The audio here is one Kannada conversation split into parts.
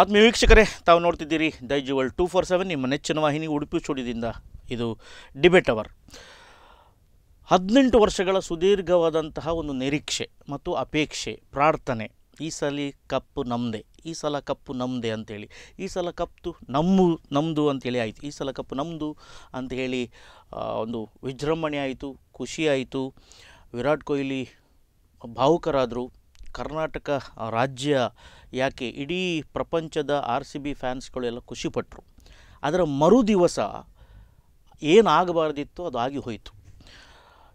ಆತ್ಮೀಯ ವೀಕ್ಷಕರೇ, ತಾವು ನೋಡ್ತಿದ್ದೀರಿ ದೈಜುವಲ್ 247 ನಿಮ್ಮ ನೆಚ್ಚಿನ ವಾಹಿನಿ ಉಡುಪಿ ಸ್ಟುಡಿಯೋದಿಂದ. ಇದು ಡಿಬೇಟ್ ಅವರ್. 18 ವರ್ಷಗಳ ಸುದೀರ್ಘವಾದಂತಹ ಒಂದು ನಿರೀಕ್ಷೆ ಮತ್ತು ಅಪೇಕ್ಷೆ, ಪ್ರಾರ್ಥನೆ. ಈ ಸಲ ಕಪ್ಪು ನಮ್ಮದೇ, ಈ ಸಲ ಕಪ್ಪು ನಮ್ಮದೇ ಅಂಥೇಳಿ, ಈ ಸಲ ಕಪ್ಪು ನಮ್ಮದು ಅಂಥೇಳಿ ಆಯಿತು. ಈ ಸಲ ಕಪ್ಪು ನಮ್ಮದು ಅಂಥೇಳಿ ಒಂದು ವಿಜೃಂಭಣೆ ಆಯಿತು, ಖುಷಿ ಆಯಿತು. ವಿರಾಟ್ ಕೊಹ್ಲಿ ಭಾವುಕರಾದರು. ಕರ್ನಾಟಕ ರಾಜ್ಯ ಯಾಕೆ ಇಡೀ ಪ್ರಪಂಚದ RCB ಫ್ಯಾನ್ಸ್ಗಳು ಎಲ್ಲ ಖುಷಿಪಟ್ಟರು. ಅದರ ಮರುದಿವಸ ಏನಾಗಬಾರ್ದಿತ್ತು ಅದು ಆಗಿ ಹೋಯಿತು.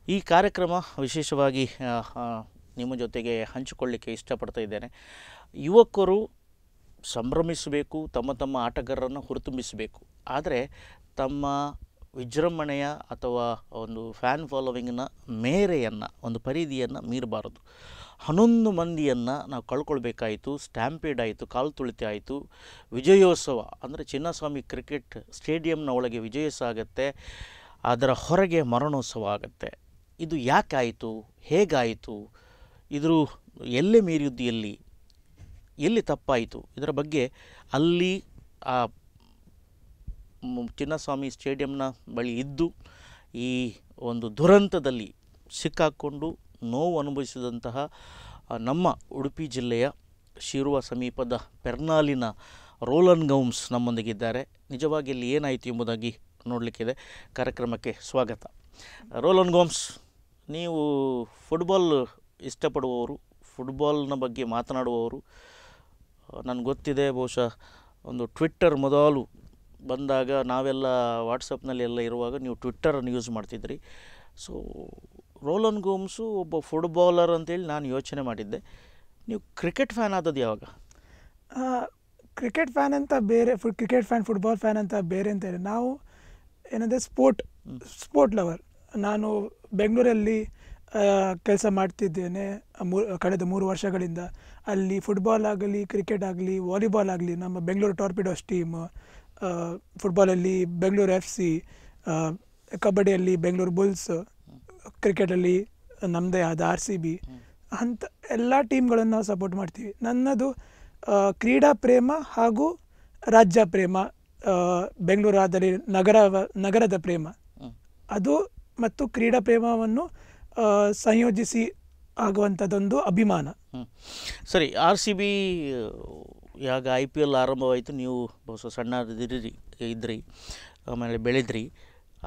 ಈ ಕಾರ್ಯಕ್ರಮ ವಿಶೇಷವಾಗಿ ನಿಮ್ಮ ಜೊತೆಗೆ ಹಂಚಿಕೊಳ್ಳಿಕ್ಕೆ ಇಷ್ಟಪಡ್ತಾ ಇದ್ದೇನೆ. ಯುವಕರು ಸಂಭ್ರಮಿಸಬೇಕು, ತಮ್ಮ ತಮ್ಮ ಆಟಗಾರರನ್ನು ಹುರಿತುಂಬಿಸಬೇಕು. ಆದರೆ ತಮ್ಮ ವಿಜೃಂಭಣೆಯ ಅಥವಾ ಒಂದು ಫ್ಯಾನ್ ಫಾಲೋವಿಂಗ್ನ ಮೇರೆಯನ್ನು, ಒಂದು ಪರಿಧಿಯನ್ನು ಮೀರಬಾರದು. 11 ಮಂದಿಯನ್ನು ನಾವು ಕಳ್ಕೊಳ್ಬೇಕಾಯಿತು. ಸ್ಟ್ಯಾಂಪೇಡ್ ಆಯಿತು, ಕಾಲು ತುಳಿತ ಆಯಿತು. ವಿಜಯೋತ್ಸವ ಅಂದರೆ ಚಿನ್ನಸ್ವಾಮಿ ಕ್ರಿಕೆಟ್ ಸ್ಟೇಡಿಯಂನ ಒಳಗೆ ವಿಜಯೋತ್ಸವ ಆಗುತ್ತೆ, ಅದರ ಹೊರಗೆ ಮರಣೋತ್ಸವ ಆಗುತ್ತೆ. ಇದು ಯಾಕಾಯಿತು, ಹೇಗಾಯಿತು, ಇದ್ರ ಎಲ್ಲೇ ಮೀರಿದ್ದು, ಎಲ್ಲಿ ತಪ್ಪಾಯಿತು, ಇದರ ಬಗ್ಗೆ ಅಲ್ಲಿ ಆ ಚಿನ್ನಸ್ವಾಮಿ ಸ್ಟೇಡಿಯಂನ ಬಳಿ ಇದ್ದು ಈ ಒಂದು ದುರಂತದಲ್ಲಿ ಸಿಕ್ಕಾಕ್ಕೊಂಡು ನೋವು ಅನುಭವಿಸಿದಂತಹ ನಮ್ಮ ಉಡುಪಿ ಜಿಲ್ಲೆಯ ಶಿರುವ ಸಮೀಪದ ಪೆರ್ನಾಲಿನ ರೋಲನ್ ಗೌಮ್ಸ್ ನಮ್ಮೊಂದಿಗಿದ್ದಾರೆ. ನಿಜವಾಗಿ ಇಲ್ಲಿ ಏನಾಯಿತು ಎಂಬುದಾಗಿ ನೋಡಲಿಕ್ಕಿದೆ. ಕಾರ್ಯಕ್ರಮಕ್ಕೆ ಸ್ವಾಗತ. ರೋಲನ್ ಗೌಮ್ಸ್, ನೀವು ಫುಟ್ಬಾಲ್ ಇಷ್ಟಪಡುವವರು, ಫುಟ್ಬಾಲ್ನ ಬಗ್ಗೆ ಮಾತನಾಡುವವರು. ನನಗೆ ಗೊತ್ತಿದೆ, ಬಹುಶಃ ಒಂದು ಟ್ವಿಟ್ಟರ್ ಮೊದಲು ಬಂದಾಗ ನಾವೆಲ್ಲ ವಾಟ್ಸಪ್ನಲ್ಲಿ ಎಲ್ಲ ಇರುವಾಗ ನೀವು ಟ್ವಿಟ್ಟರನ್ನು ಯೂಸ್ ಮಾಡ್ತಿದ್ರಿ. ಸೊ ರೋಲನ್ ಗೋಮ್ಸು ಒಬ್ಬ ಫುಟ್ಬಾಲರ್ ಅಂತೇಳಿ ನಾನು ಯೋಚನೆ ಮಾಡಿದ್ದೆ. ನೀವು ಕ್ರಿಕೆಟ್ ಫ್ಯಾನ್ ಆದದ್ದು ಯಾವಾಗ? ಕ್ರಿಕೆಟ್ ಫ್ಯಾನ್ ಅಂತ ಬೇರೆ, ಕ್ರಿಕೆಟ್ ಫ್ಯಾನ್, ಫುಟ್ಬಾಲ್ ಫ್ಯಾನ್ ಅಂತ ಬೇರೆ ಅಂತ ಹೇಳಿ, ನಾವು ಏನಂದರೆ ಸ್ಪೋರ್ಟ್ ಲವರ್. ನಾನು ಬೆಂಗಳೂರಲ್ಲಿ ಕೆಲಸ ಮಾಡ್ತಿದ್ದೇನೆ ಕಳೆದ 3 ವರ್ಷಗಳಿಂದ. ಅಲ್ಲಿ ಫುಟ್ಬಾಲ್ ಆಗಲಿ, ಕ್ರಿಕೆಟ್ ಆಗಲಿ, ವಾಲಿಬಾಲ್ ಆಗಲಿ, ನಮ್ಮ ಬೆಂಗಳೂರು ಟಾರ್ಪಿಡೋಸ್ ಟೀಮ್, ಫುಟ್ಬಾಲಲ್ಲಿ ಬೆಂಗಳೂರು FC, ಕಬಡ್ಡಿಯಲ್ಲಿ ಬೆಂಗಳೂರು ಬುಲ್ಸ್, ಕ್ರಿಕೆಟಲ್ಲಿ ನಮ್ಮದೇ ಆದ RCB ಅಂತ ಎಲ್ಲ ಟೀಮ್ಗಳನ್ನು ನಾವು ಸಪೋರ್ಟ್ ಮಾಡ್ತೀವಿ. ನನ್ನದು ಕ್ರೀಡಾ ಪ್ರೇಮ ಹಾಗೂ ರಾಜ್ಯ ಪ್ರೇಮ, ಬೆಂಗಳೂರು ಆದರೆ ನಗರದ ಪ್ರೇಮ, ಅದು ಮತ್ತು ಕ್ರೀಡಾ ಪ್ರೇಮವನ್ನು ಸಂಯೋಜಿಸಿ ಆಗುವಂಥದ್ದೊಂದು ಅಭಿಮಾನ. ಸರಿ, RCB ಯಾಗ IPL ಆರಂಭವಾಯಿತು, ನೀವು ಬಹುಶಃ ಸಣ್ಣ ಇದ್ರಿ, ಆಮೇಲೆ ಬೆಳೆದ್ರಿ.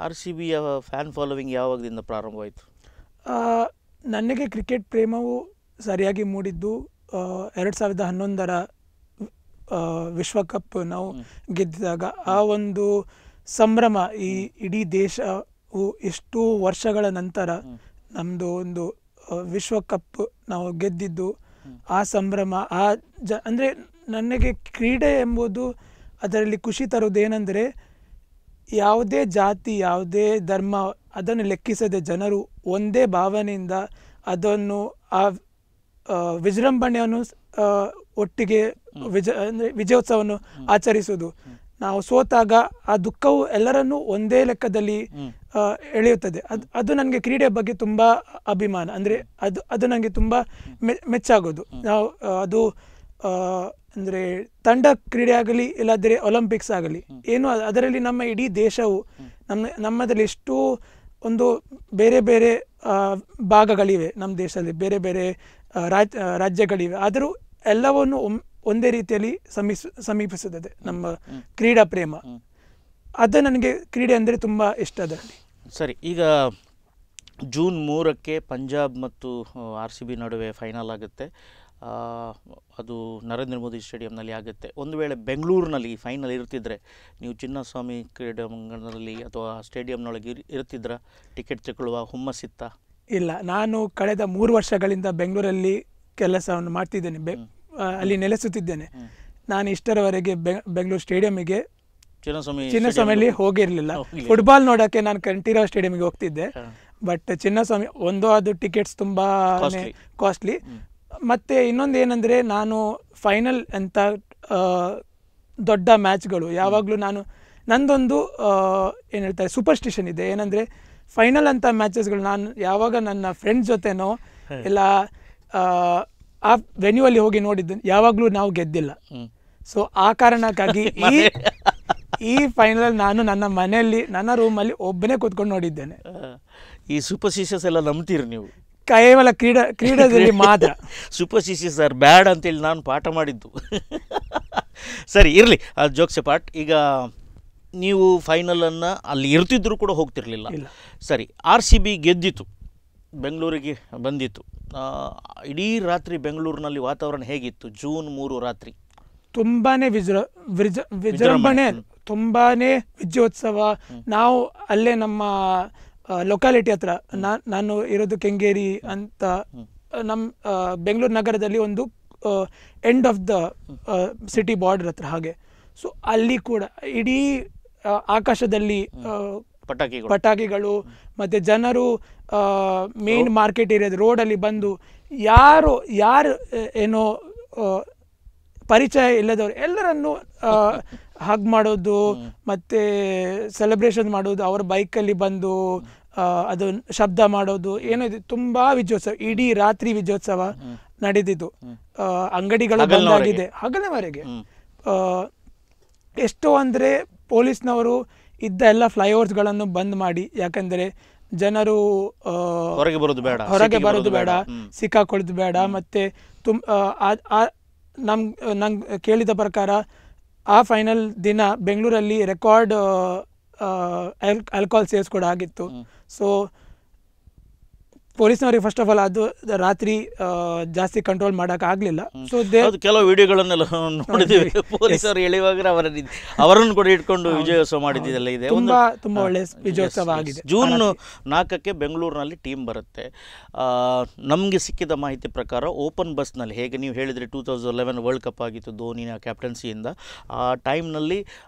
RCBಯ ಫ್ಯಾನ್ ಫಾಲೋವಿಂಗ್ ಯಾವಾಗದಿಂದ ಪ್ರಾರಂಭವಾಯಿತು? ನನಗೆ ಕ್ರಿಕೆಟ್ ಪ್ರೇಮವು ಸರಿಯಾಗಿ ಮೂಡಿದ್ದು 2011ರ ವಿಶ್ವಕಪ್ ನಾವು ಗೆದ್ದಿದಾಗ. ಆ ಒಂದು ಸಂಭ್ರಮ, ಈ ಇಡೀ ದೇಶವು ಎಷ್ಟು ವರ್ಷಗಳ ನಂತರ ನಮ್ಮದು ಒಂದು ವಿಶ್ವಕಪ್ ನಾವು ಗೆದ್ದಿದ್ದು, ಆ ಸಂಭ್ರಮ, ಅಂದರೆ ನನಗೆ ಕ್ರೀಡೆ ಎಂಬುದು ಅದರಲ್ಲಿ ಖುಷಿ ತರುವುದೇನೆಂದರೆ, ಯಾವುದೇ ಜಾತಿ, ಯಾವುದೇ ಧರ್ಮ ಅದನ್ನು ಲೆಕ್ಕಿಸದೆ ಜನರು ಒಂದೇ ಭಾವನೆಯಿಂದ ಅದನ್ನು, ಆ ವಿಜೃಂಭಣೆಯನ್ನು ಒಟ್ಟಿಗೆ ವಿಜಯೋತ್ಸವವನ್ನು ಆಚರಿಸುವುದು. ನಾವು ಸೋತಾಗ ಆ ದುಃಖವು ಎಲ್ಲರನ್ನೂ ಒಂದೇ ಲೆಕ್ಕದಲ್ಲಿ ಎಳೆಯುತ್ತದೆ. ಅದು ನನಗೆ ಕ್ರೀಡೆ ಬಗ್ಗೆ ತುಂಬ ಅಭಿಮಾನ. ಅಂದರೆ ಅದು ನನಗೆ ತುಂಬ ಮೆಚ್ಚಾಗೋದು. ನಾವು ಅದು ಅಂದರೆ ತಂಡ ಕ್ರೀಡೆ ಆಗಲಿ, ಇಲ್ಲಾದರೆ ಒಲಿಂಪಿಕ್ಸ್ ಆಗಲಿ, ಏನು ಅದರಲ್ಲಿ ನಮ್ಮ ಇಡೀ ದೇಶವು, ನಮ್ಮದಲ್ಲಿ ಎಷ್ಟು ಒಂದು ಬೇರೆ ಬೇರೆ ಭಾಗಗಳಿವೆ, ನಮ್ಮ ದೇಶದಲ್ಲಿ ಬೇರೆ ಬೇರೆ ರಾಜ್ಯಗಳಿವೆ, ಆದರೂ ಎಲ್ಲವನ್ನು ಒಂದೇ ರೀತಿಯಲ್ಲಿ ಸಮೀಪಿಸುತ್ತದೆ ನಮ್ಮ ಕ್ರೀಡಾ ಪ್ರೇಮ. ಅದು ನನಗೆ ಕ್ರೀಡೆ ಅಂದರೆ ತುಂಬ ಇಷ್ಟ ಅದರಲ್ಲಿ. ಸರಿ, ಈಗ ಜೂನ್ 3ಕ್ಕೆ ಪಂಜಾಬ್ ಮತ್ತು RCB ನಡುವೆ ಫೈನಲ್ ಆಗುತ್ತೆ. ಅದು ನರೇಂದ್ರ ಮೋದಿ ಸ್ಟೇಡಿಯಂನಲ್ಲಿ ಆಗುತ್ತೆ. ಒಂದು ವೇಳೆ ಬೆಂಗಳೂರಿನಲ್ಲಿ ಫೈನಲ್ ಇರ್ತಿದ್ರೆ ನೀವು ಚಿನ್ನಸ್ವಾಮಿ ಕ್ರೀಡಾಂಗಣದಲ್ಲಿ ಅಥವಾ ಸ್ಟೇಡಿಯಂನೊಳಗೆ ಇರ್ತಿದ್ರ? ಟಿಕೆಟ್ ತಗೊಳ್ಳುವ ಹುಮ್ಮಸ್ಸಿತ್ತ? ಇಲ್ಲ, ನಾನು ಕಳೆದ 3 ವರ್ಷಗಳಿಂದ ಬೆಂಗಳೂರಲ್ಲಿ ಕೆಲಸವನ್ನು ಮಾಡ್ತಿದ್ದೇನೆ, ಅಲ್ಲಿ ನೆಲೆಸುತ್ತಿದ್ದೇನೆ. ನಾನು ಇಷ್ಟರವರೆಗೆ ಬೆಂಗಳೂರು ಸ್ಟೇಡಿಯಂಗೆ, ಚಿನ್ನಸ್ವಾಮಿಯಲ್ಲಿ ಹೋಗಿರಲಿಲ್ಲ. ಫುಟ್ಬಾಲ್ ನೋಡೋಕ್ಕೆ ನಾನು ಕಂಠೀರವ ಸ್ಟೇಡಿಯಂಗೆ ಹೋಗ್ತಿದ್ದೆ. ಬಟ್ ಚಿನ್ನಸ್ವಾಮಿ ಅದು ಟಿಕೆಟ್ಸ್ ತುಂಬ ಕಾಸ್ಟ್ಲಿ. ಮತ್ತು ಇನ್ನೊಂದು ಏನಂದರೆ, ನಾನು ಫೈನಲ್ ಅಂತ ದೊಡ್ಡ ಮ್ಯಾಚ್ಗಳು ಯಾವಾಗಲೂ ನಂದೊಂದು ಏನು ಹೇಳ್ತಾರೆ ಸೂಪರ್ಸ್ಟಿಷನ್ ಇದೆ. ಏನಂದರೆ, ಫೈನಲ್ ಅಂತ ಮ್ಯಾಚಸ್ಗಳು ನಾನು ಯಾವಾಗ ನನ್ನ ಫ್ರೆಂಡ್ಸ್ ಜೊತೆನೋ ಇಲ್ಲ ಆ ವೆನ್ಯೂವಲ್ಲಿ ಹೋಗಿ ನೋಡಿದ್ದು, ಯಾವಾಗಲೂ ನಾವು ಗೆದ್ದಿಲ್ಲ. ಸೊ ಆ ಕಾರಣಕ್ಕಾಗಿ ಈ ಫೈನಲ್ ನಾನು ನನ್ನ ಮನೆಯಲ್ಲಿ ನನ್ನ ರೂಮಲ್ಲಿ ಒಬ್ಬನೇ ಕೂತ್ಕೊಂಡು ನೋಡಿದ್ದೇನೆ. ಈ ಸೂಪರ್ಸ್ಟಿಷಸ್ ಎಲ್ಲ ನಂಬ್ತೀರಿ ನೀವು? ಕೇವಲ ಕ್ರೀಡೆಯಲ್ಲಿ ಮಾತ್ರ. ಸೂಪರ್ಸ್ಟಿಷಸ್ ಆರ್ ಬ್ಯಾಡ್ ಅಂತೇಳಿ ನಾನು ಪಾಠ ಮಾಡಿದ್ದು. ಸರಿ ಇರಲಿ, ಅದು ಜೋಕ್ಸ್ ಪಾರ್ಟ್. ಈಗ ನೀವು ಫೈನಲನ್ನು ಅಲ್ಲಿ ಇರ್ತಿದ್ರು ಕೂಡ ಹೋಗ್ತಿರ್ಲಿಲ್ಲ. ಸರಿ, RCB ಗೆದ್ದಿತ್ತು, ಬೆಂಗಳೂರಿಗೆ ಬಂದಿತ್ತು. ಇಡೀ ರಾತ್ರಿ ಬೆಂಗಳೂರಿನಲ್ಲಿ ವಾತಾವರಣ ಹೇಗಿತ್ತು? ಜೂನ್ 3 ರಾತ್ರಿ ತುಂಬಾನೇ ವಿಜೃಂಭಣೆ, ತುಂಬಾನೇ ವಿಜಯೋತ್ಸವ. ನಾವು ಅಲ್ಲೇ ನಮ್ಮ ಲೊಕ್ಯಾಲಿಟಿ ಹತ್ರ, ನಾನು ಇರೋದು ಕೆಂಗೇರಿ ಅಂತ, ನಮ್ಮ ಬೆಂಗಳೂರು ನಗರದಲ್ಲಿ ಒಂದು end of the city border ಹತ್ರ ಹಾಗೆ. ಸೊ ಅಲ್ಲಿ ಕೂಡ ಇಡೀ ಆಕಾಶದಲ್ಲಿ ಪಟಾಕಿಗಳು, ಮತ್ತೆ ಜನರು ಮೇನ್ ಮಾರ್ಕೆಟ್ ಏರಿಯಾದ ರೋಡಲ್ಲಿ ಬಂದು ಯಾರು ಏನೋ ಪರಿಚಯ ಇಲ್ಲದವರು ಎಲ್ಲರನ್ನು ಹಗ್ ಮಾಡೋದು, ಮತ್ತೆ ಸೆಲೆಬ್ರೇಷನ್ ಮಾಡೋದು, ಅವರ ಬೈಕಲ್ಲಿ ಬಂದು ಅದು ಶಬ್ದ ಮಾಡೋದು, ಏನೋ ಇದು ತುಂಬಾ ವಿಜಯೋತ್ಸವ. ಇಡೀ ರಾತ್ರಿ ವಿಜಯೋತ್ಸವ ನಡೆದಿದ್ದು. ಅಂಗಡಿಗಳು ಬಂದಾಗಿದೆ ಹಗಲವರೆಗೆ. ಎಷ್ಟೋ ಅಂದರೆ ಪೊಲೀಸ್ನವರು ಇದ್ದ ಎಲ್ಲ ಫ್ಲೈಓವರ್ಸ್ಗಳನ್ನು ಬಂದ್ ಮಾಡಿ, ಯಾಕಂದರೆ ಜನರು ಹೊರಗೆ ಬರೋದು ಬೇಡ, ಸಿಕ್ಕಾಕೊಳ್ಳೋದು ಬೇಡ. ಮತ್ತೆ ನಂಗೆ ಕೇಳಿದ ಪ್ರಕಾರ ಆ ಫೈನಲ್ ದಿನ ಬೆಂಗಳೂರಲ್ಲಿ ರೆಕಾರ್ಡ್ ಆಲ್ಕೋಹಾಲ್ ಸೇಲ್ಸ್ ಕೂಡ ಆಗಿತ್ತು. ಸೊ ಪೊಲೀಸ್ನವರಿಗೆ ಫಸ್ಟ್ ಆಫ್ ಆಲ್ ಅದು ರಾತ್ರಿ ಜಾಸ್ತಿ ಕಂಟ್ರೋಲ್ ಮಾಡಕ್ ಆಗ್ಲಿಲ್ಲ. ಸೊ ಕೆಲವು ವಿಡಿಯೋಗಳನ್ನೆಲ್ಲ ನೋಡಿದ್ದೇವೆ, ಪೊಲೀಸರು ಎಳೆಯುವಾಗ ಅವರನ್ನು ಕೂಡ ಇಟ್ಕೊಂಡು ವಿಜಯೋತ್ಸವ ಮಾಡಿದ್ದೆಲ್ಲ ಇದೆ. ತುಂಬಾ ಒಳ್ಳೆ ವಿಜಯೋತ್ಸವ ಆಗಿದೆ. ಜೂನ್ 4ಕ್ಕೆ ಬೆಂಗಳೂರಿನಲ್ಲಿ ಟೀಮ್ ಬರುತ್ತೆ. ನಮಗೆ ಸಿಕ್ಕಿದ ಮಾಹಿತಿ ಪ್ರಕಾರ ಓಪನ್ ಬಸ್ನಲ್ಲಿ, ಹೇಗೆ ನೀವು ಹೇಳಿದರೆ 2011 ವರ್ಲ್ಡ್ ಕಪ್ ಆಗಿತ್ತು ಧೋನಿನ ಕ್ಯಾಪ್ಟನ್ಸಿಯಿಂದ, ಆ ಟೈಮ್ನಲ್ಲಿ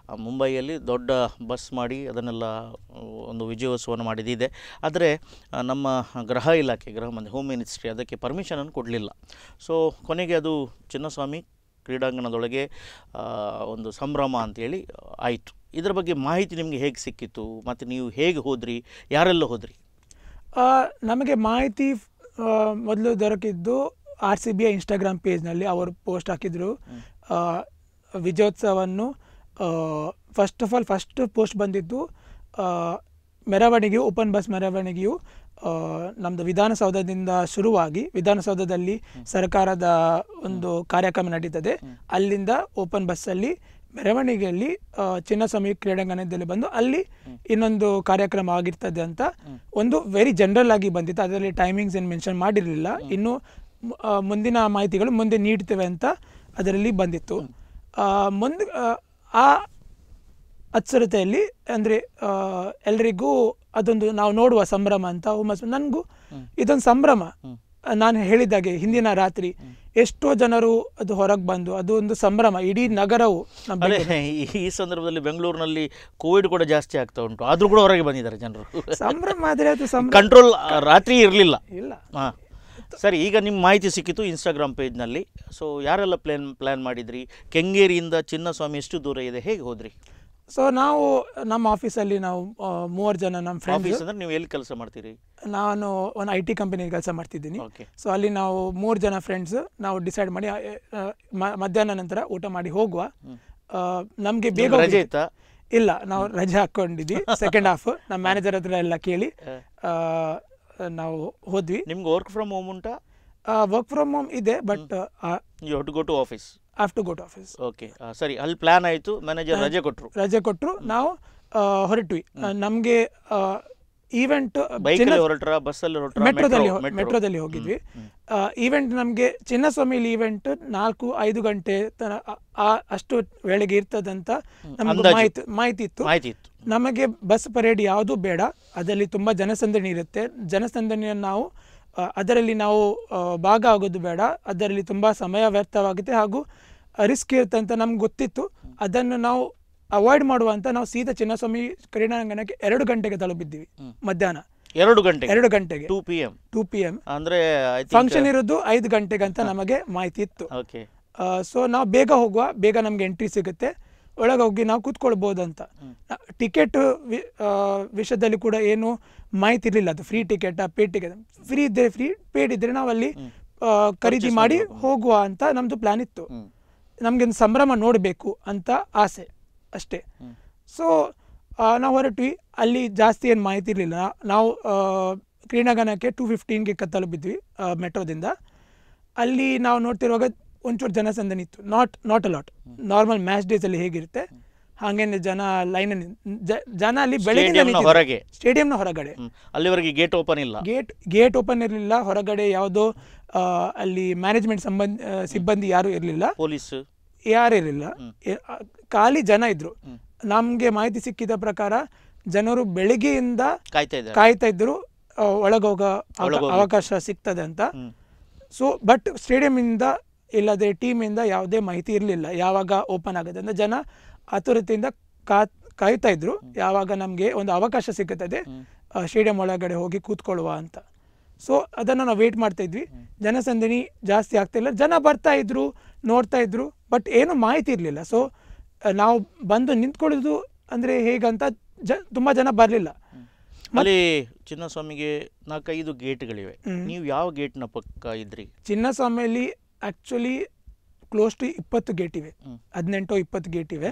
ಮುಂಬೈಯಲ್ಲಿ ದೊಡ್ಡ ಬಸ್ ಮಾಡಿ ಅದನ್ನೆಲ್ಲ ಒಂದು ವಿಜಯೋತ್ಸವವನ್ನು ಮಾಡಿದ್ದಿದೆ. ಆದರೆ ನಮ್ಮ ಗೃಹ ಮಂದಿ ಹೋಮ್ ಮಿನಿಸ್ಟ್ರಿ ಅದಕ್ಕೆ ಪರ್ಮಿಷನನ್ನು ಕೊಡಲಿಲ್ಲ. ಸೊ ಕೊನೆಗೆ ಅದು ಚಿನ್ನಸ್ವಾಮಿ ಕ್ರೀಡಾಂಗಣದೊಳಗೆ ಒಂದು ಸಂಭ್ರಮ ಅಂತೇಳಿ ಆಯಿತು. ಇದರ ಬಗ್ಗೆ ಮಾಹಿತಿ ನಿಮಗೆ ಹೇಗೆ ಸಿಕ್ಕಿತ್ತು, ಮತ್ತು ನೀವು ಹೇಗೆ ಹೋದ್ರಿ, ಯಾರೆಲ್ಲ ಹೋದ್ರಿ? ನಮಗೆ ಮಾಹಿತಿ ಮೊದಲು ದೊರಕಿದ್ದು RCB ಇನ್ಸ್ಟಾಗ್ರಾಮ್ ಪೇಜ್ನಲ್ಲಿ. ಅವರು ಪೋಸ್ಟ್ ಹಾಕಿದ್ರು ವಿಜಯೋತ್ಸವವನ್ನು. First of all first post ಬಂದಿದ್ದು ಮೆರವಣಿಗೆಯು, ಓಪನ್ ಬಸ್ ಮೆರವಣಿಗೆಯು ನಮ್ಮದು ವಿಧಾನಸೌಧದಿಂದ ಶುರುವಾಗಿ, ವಿಧಾನಸೌಧದಲ್ಲಿ ಸರ್ಕಾರದ ಒಂದು ಕಾರ್ಯಕ್ರಮ ನಡೀತದೆ, ಅಲ್ಲಿಂದ ಓಪನ್ ಬಸ್ಸಲ್ಲಿ ಮೆರವಣಿಗೆಯಲ್ಲಿ ಚಿನ್ನಸ್ವಾಮಿ ಕ್ರೀಡಾಂಗಣದಲ್ಲಿ ಬಂದು ಅಲ್ಲಿ ಇನ್ನೊಂದು ಕಾರ್ಯಕ್ರಮ ಆಗಿರ್ತದೆ ಅಂತ ಒಂದು ವೆರಿ ಜನರಲ್ ಆಗಿ ಬಂದಿತ್ತು. ಅದರಲ್ಲಿ ಟೈಮಿಂಗ್ಸ್ ಏನು ಮೆನ್ಷನ್ ಮಾಡಿರಲಿಲ್ಲ. ಇನ್ನು ಮುಂದಿನ ಮಾಹಿತಿಗಳು ಮುಂದೆ ನೀಡ್ತೇವೆ ಅಂತ ಅದರಲ್ಲಿ ಬಂದಿತ್ತು. ಮುಂದೆ ಆ ಅಚ್ಚರತೆಯಲ್ಲಿ ಅಂದರೆ ಎಲ್ರಿಗೂ ಅದೊಂದು ನಾವು ನೋಡುವ ಸಂಭ್ರಮ ಅಂತ ಹುಮ್ಮಸ್ಸು. ನನಗೂ ಇದೊಂದು ಸಂಭ್ರಮ. ನಾನು ಹೇಳಿದಾಗೆ ಹಿಂದಿನ ರಾತ್ರಿ ಎಷ್ಟೋ ಜನರು ಅದು ಹೊರಗೆ ಬಂದು ಅದು ಒಂದು ಸಂಭ್ರಮ. ಇಡೀ ನಗರವು ಈ ಸಂದರ್ಭದಲ್ಲಿ ಬೆಂಗಳೂರಿನಲ್ಲಿ ಕೋವಿಡ್ ಕೂಡ ಜಾಸ್ತಿ ಆಗ್ತಾ ಉಂಟು, ಆದ್ರೂ ಕೂಡ ಹೊರಗೆ ಬಂದಿದ್ದಾರೆ ಜನರು. ಸಂಭ್ರಮ ಆದರೆ ಅದು ಕಂಟ್ರೋಲ್ ರಾತ್ರಿ ಇರಲಿಲ್ಲ. ಇಲ್ಲ. ಸರಿ, ಈಗ ನಿಮ್ಮ ಮಾಹಿತಿ ಸಿಕ್ಕಿತು ಇನ್ಸ್ಟಾಗ್ರಾಮ್ ಪೇಜ್ನಲ್ಲಿ. ಸೊ ಯಾರೆಲ್ಲ ಪ್ಲ್ಯಾನ್ ಮಾಡಿದ್ರಿ? ಕೆಂಗೇರಿಯಿಂದ ಚಿನ್ನಸ್ವಾಮಿ ಎಷ್ಟು ದೂರ ಇದೆ, ಹೇಗೆ ಹೋದ್ರಿ? ಸೊ ನಾವು ನಮ್ಮ ಆಫೀಸಲ್ಲಿ ನಾವು 3 ಜನ ನಮ್ಮ ಫ್ರೆಂಡ್ಸ್. ಅಂದರೆ ನೀವು ಎಲ್ಲಿ ಕೆಲಸ ಮಾಡ್ತೀರಿ? ನಾನು ಒಂದು IT ಕಂಪನಿಯಲ್ಲಿ ಕೆಲಸ ಮಾಡ್ತಿದ್ದೀನಿ. ಸೊ ಅಲ್ಲಿ ನಾವು 3 ಜನ ಫ್ರೆಂಡ್ಸ್ ನಾವು ಡಿಸೈಡ್ ಮಾಡಿ ಮಧ್ಯಾಹ್ನ ನಂತರ ಊಟ ಮಾಡಿ ಹೋಗುವ. ನಮಗೆ ಬೇಗ ರಜೆ ಇತ್ತಾ? ಇಲ್ಲ, ನಾವು ರಜೆ ಹಾಕ್ಕೊಂಡಿದ್ವಿ. ಸೆಕೆಂಡ್ ಹಾಫ್ ನಮ್ಮ ಮ್ಯಾನೇಜರ್ ಹತ್ರ ಎಲ್ಲ ಕೇಳಿ ನಾವು ಹೋದ್ವಿ. ನಿಮ್ಗೆ ವರ್ಕ್ ಫ್ರಮ್ ಹೋಮ್ ಉಂಟಾ? ವರ್ಕ್ ಫ್ರಮ್ ಹೋಮ್ ಇದೆ, but you have to go to office. Okay, ಸರಿ. ಅಲ್ಲಿ ಪ್ಲಾನ್ ಆಯಿತು, ಮ್ಯಾನೇಜರ್ ರಜೆ ಕೊಟ್ಟರು, ನಾವು ಹೊರಟ್ವಿ. ನಮಗೆ ಈವೆಂಟ್ ಮೆಟ್ರೋದಲ್ಲಿ ಹೋಗಿದ್ವಿ. ಈವೆಂಟ್ ನಮಗೆ ಚಿನ್ನಸ್ವಾಮಿಲಿ ಈವೆಂಟ್ 4-5 ಗಂಟೆ ಅಷ್ಟು ವೇಳೆಗೆ ಇರ್ತದಂತ ನಮಗೆ ಮಾಹಿತಿ ಇತ್ತು. ನಮಗೆ ಬಸ್ ಪರೇಡ್ ಯಾವುದೂ ಬೇಡ, ಅದರಲ್ಲಿ ತುಂಬ ಜನಸಂದಣಿ ಇರುತ್ತೆ. ಜನಸಂದಣಿಯನ್ನು ನಾವು ಅದರಲ್ಲಿ ನಾವು ಭಾಗ ಆಗೋದು ಬೇಡ, ಅದರಲ್ಲಿ ತುಂಬ ಸಮಯ ವ್ಯರ್ಥವಾಗುತ್ತೆ ಹಾಗೂ ರಿಸ್ಕ್ ಇರುತ್ತೆ ಅಂತ ನಮ್ಗೆ ಗೊತ್ತಿತ್ತು. ಅದನ್ನು ನಾವು ಅವಾಯ್ಡ್ ಮಾಡುವಂತ ನಾವು ಸೀದಾ ಚಿನ್ನಸ್ವಾಮಿ ಕ್ರೀಡಾಂಗಣಕ್ಕೆ 2 ಗಂಟೆಗೆ ತಲುಪಿದ್ದೀವಿ. ಮಧ್ಯಾಹ್ನ 2 ಗಂಟೆಗೆ 2 PM ಅಂದ್ರೆ ಫಂಕ್ಷನ್ ಇರೋದು 5 ಗಂಟೆಗೆ ಅಂತ ನಮಗೆ ಮಾಹಿತಿ ಇತ್ತು. ಸೊ ನಾವು ಬೇಗ ಹೋಗುವ, ಬೇಗ ನಮ್ಗೆ ಎಂಟ್ರಿ ಸಿಗುತ್ತೆ, ಒಳಗೆ ಹೋಗಿ ನಾವು ಕೂತ್ಕೊಳ್ಬಹುದು ಅಂತ. ಟಿಕೆಟ್ ವಿಷಯದಲ್ಲಿ ಕೂಡ ಏನು ಮಾಹಿತಿ ಇರಲಿಲ್ಲ. ಅದು free ticket, paid ticket. Free ಇದ್ದರೆ ಫ್ರೀ, ಪೇಡ್ ಇದ್ರೆ ನಾವು ಅಲ್ಲಿ ಖರೀದಿ ಮಾಡಿ ಹೋಗುವ ಅಂತ ನಮ್ದು ಪ್ಲಾನ್ ಇತ್ತು. ನಮಗೆ ಒಂದು ಸಂಭ್ರಮ ನೋಡಬೇಕು ಅಂತ ಆಸೆ ಅಷ್ಟೇ. ಸೊ ನಾವು ಹೊರಟ್ವಿ. ಅಲ್ಲಿ ಜಾಸ್ತಿ ಏನು ಮಾಹಿತಿ ಇರಲಿಲ್ಲ. ನಾವು ಕ್ರೀಡಾಂಗಣಕ್ಕೆ 2:15ಗೆ ತಲುಪಿದ್ವಿ ಮೆಟ್ರೋದಿಂದ. ಅಲ್ಲಿ ನಾವು ನೋಡ್ತಿರುವಾಗ ಒಂಚೂರು ಜನಸಂದಣಿ ಇತ್ತು, not a lot. Normal match ಡೇಸಲ್ಲಿ ಹೇಗಿರುತ್ತೆ ಹಾಗೇನೆ ಜನ ಲೈನಲ್ಲಿ ಜನ ಅಲ್ಲಿ ಬೆಳಗ್ಗೆ ಹೊರಗೆ, ಸ್ಟೇಡಿಯಂನ ಹೊರಗಡೆ. ಅಲ್ಲಿವರೆಗೆ ಗೇಟ್ ಓಪನ್ ಇಲ್ಲ, ಗೇಟ್ ಓಪನ್ ಇರಲಿಲ್ಲ. ಹೊರಗಡೆ ಯಾವುದೋ ಅಲ್ಲಿ ಮ್ಯಾನೇಜ್ಮೆಂಟ್ ಸಿಬ್ಬಂದಿ ಯಾರು ಇರಲಿಲ್ಲ, ಪೊಲೀಸ್ ಯಾರು ಇರಲಿಲ್ಲ, ಖಾಲಿ ಜನ ಇದ್ರು. ನಮಗೆ ಮಾಹಿತಿ ಸಿಕ್ಕಿದ ಪ್ರಕಾರ ಜನರು ಬೆಳಿಗ್ಗೆಯಿಂದ ಕಾಯ್ತಾ ಇದ್ರು ಒಳಗೋಗ ಅವಕಾಶ ಸಿಗ್ತದೆ ಅಂತ. ಸೊ ಬಟ್ ಸ್ಟೇಡಿಯಂನಿಂದ ಇಲ್ಲದೆ ಟೀಮಿಂದ ಯಾವುದೇ ಮಾಹಿತಿ ಇರಲಿಲ್ಲ ಯಾವಾಗ ಓಪನ್ ಆಗುತ್ತೆ ಅಂತ. ಜನ ಆತುರತೆಯಿಂದ ಕಾಯ್ತಾ ಇದ್ರು ಯಾವಾಗ ನಮಗೆ ಒಂದು ಅವಕಾಶ ಸಿಗುತ್ತದೆ ಸ್ಟೇಡಿಯಂ ಒಳಗಡೆ ಹೋಗಿ ಕೂತ್ಕೊಳ್ಳುವ ಅಂತ. ಸೊ ಅದನ್ನು ನಾವು ವೇಟ್ ಮಾಡ್ತಾ ಇದ್ವಿ. ಜನಸಂದಣಿ ಜಾಸ್ತಿ ಆಗ್ತಾಯಿಲ್ಲ, ಜನ ಬರ್ತಾ ಇದ್ರು, ನೋಡ್ತಾ ಇದ್ರು, ಬಟ್ ಏನು ಮಾಹಿತಿ ಇರಲಿಲ್ಲ. ಸೊ ನಾವು ಬಂದು ನಿಂತ್ಕೊಳ್ಳೋದು ಅಂದರೆ ಹೇಗಂತ ತುಂಬ ಜನ ಬರಲಿಲ್ಲ. ಅಲ್ಲಿ ಚಿನ್ನಸ್ವಾಮಿಗೆ 4-5 ಗೇಟ್ಗಳಿವೆ. ನೀವು ಯಾವ ಗೇಟ್ನ ಪಕ್ಕ ಇದ್ರಿ? ಚಿನ್ನಸ್ವಾಮಿಯಲ್ಲಿ ಆ್ಯಕ್ಚುಲಿ ಕ್ಲೋಸ್ ಟು 20 ಗೇಟ್ ಇವೆ, 18-20 ಗೇಟ್ ಇವೆ.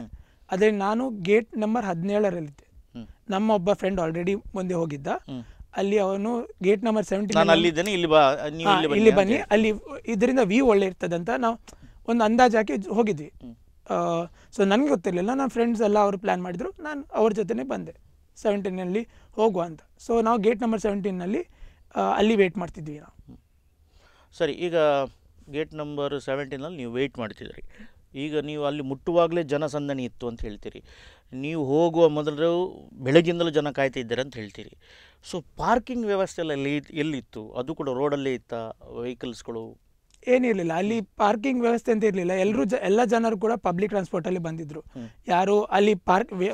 ಅದೇ ನಾನು ಗೇಟ್ ನಂಬರ್ 17ರಲ್ಲಿದ್ದೆ. ನಮ್ಮ ಒಬ್ಬ ಫ್ರೆಂಡ್ ಆಲ್ರೆಡಿ ಮುಂದೆ ಹೋಗಿದ್ದ. ಅಲ್ಲಿ ಅವನು ಗೇಟ್ ನಂಬರ್ 17 ಇಲ್ಲಿ ಬನ್ನಿ, ಅಲ್ಲಿ ಇದರಿಂದ ವ್ಯೂ ಒಳ್ಳೆ ಇರ್ತದಂತ ನಾವು ಒಂದು ಅಂದಾಜು ಹಾಕಿ ಹೋಗಿದ್ವಿ. ಸೊ ನನಗೆ ಗೊತ್ತಿರಲಿಲ್ಲ, ನನ್ನ ಫ್ರೆಂಡ್ಸ್ ಎಲ್ಲ ಅವರು ಪ್ಲ್ಯಾನ್ ಮಾಡಿದ್ರು, ನಾನು ಅವ್ರ ಜೊತೆನೇ ಬಂದೆ 17ನಲ್ಲಿ ಹೋಗುವ ಅಂತ. ಸೊ ನಾವು ಗೇಟ್ ನಂಬರ್ 17ನಲ್ಲಿ ಅಲ್ಲಿ ವೆಯ್ಟ್ ಮಾಡ್ತಿದ್ವಿ ನಾವು. ಸರಿ, ಈಗ ಗೇಟ್ ನಂಬರ್ 17ನಲ್ಲಿ ನೀವು ವೆಯ್ಟ್ ಮಾಡ್ತಿದ್ರಿ. ಈಗ ನೀವು ಅಲ್ಲಿ ಮುಟ್ಟುವಾಗಲೇ ಜನಸಂದಣಿ ಇತ್ತು ಅಂತ ಹೇಳ್ತೀರಿ. ನೀವು ಹೋಗುವ ಮೊದಲು ಬೆಳಗ್ಗಿಂದಲೂ ಜನ ಕಾಯ್ತಾ ಇದ್ದಾರೆ ಅಂತ ಹೇಳ್ತೀರಿ. ಸೊ ಪಾರ್ಕಿಂಗ್ ವ್ಯವಸ್ಥೆ ಎಲ್ಲ ಎಲ್ಲಿತ್ತು? ಅದು ಕೂಡ ರೋಡಲ್ಲೇ ಇತ್ತಾ ವೆಹಿಕಲ್ಸ್ಗಳು? ಏನಿರಲಿಲ್ಲ ಅಲ್ಲಿ ಪಾರ್ಕಿಂಗ್ ವ್ಯವಸ್ಥೆ ಅಂತ ಇರಲಿಲ್ಲ. ಎಲ್ಲ ಜನರು ಕೂಡ ಪಬ್ಲಿಕ್ ಟ್ರಾನ್ಸ್ಪೋರ್ಟ್ ಅಲ್ಲಿ ಬಂದಿದ್ರು. ಯಾರು ಅಲ್ಲಿ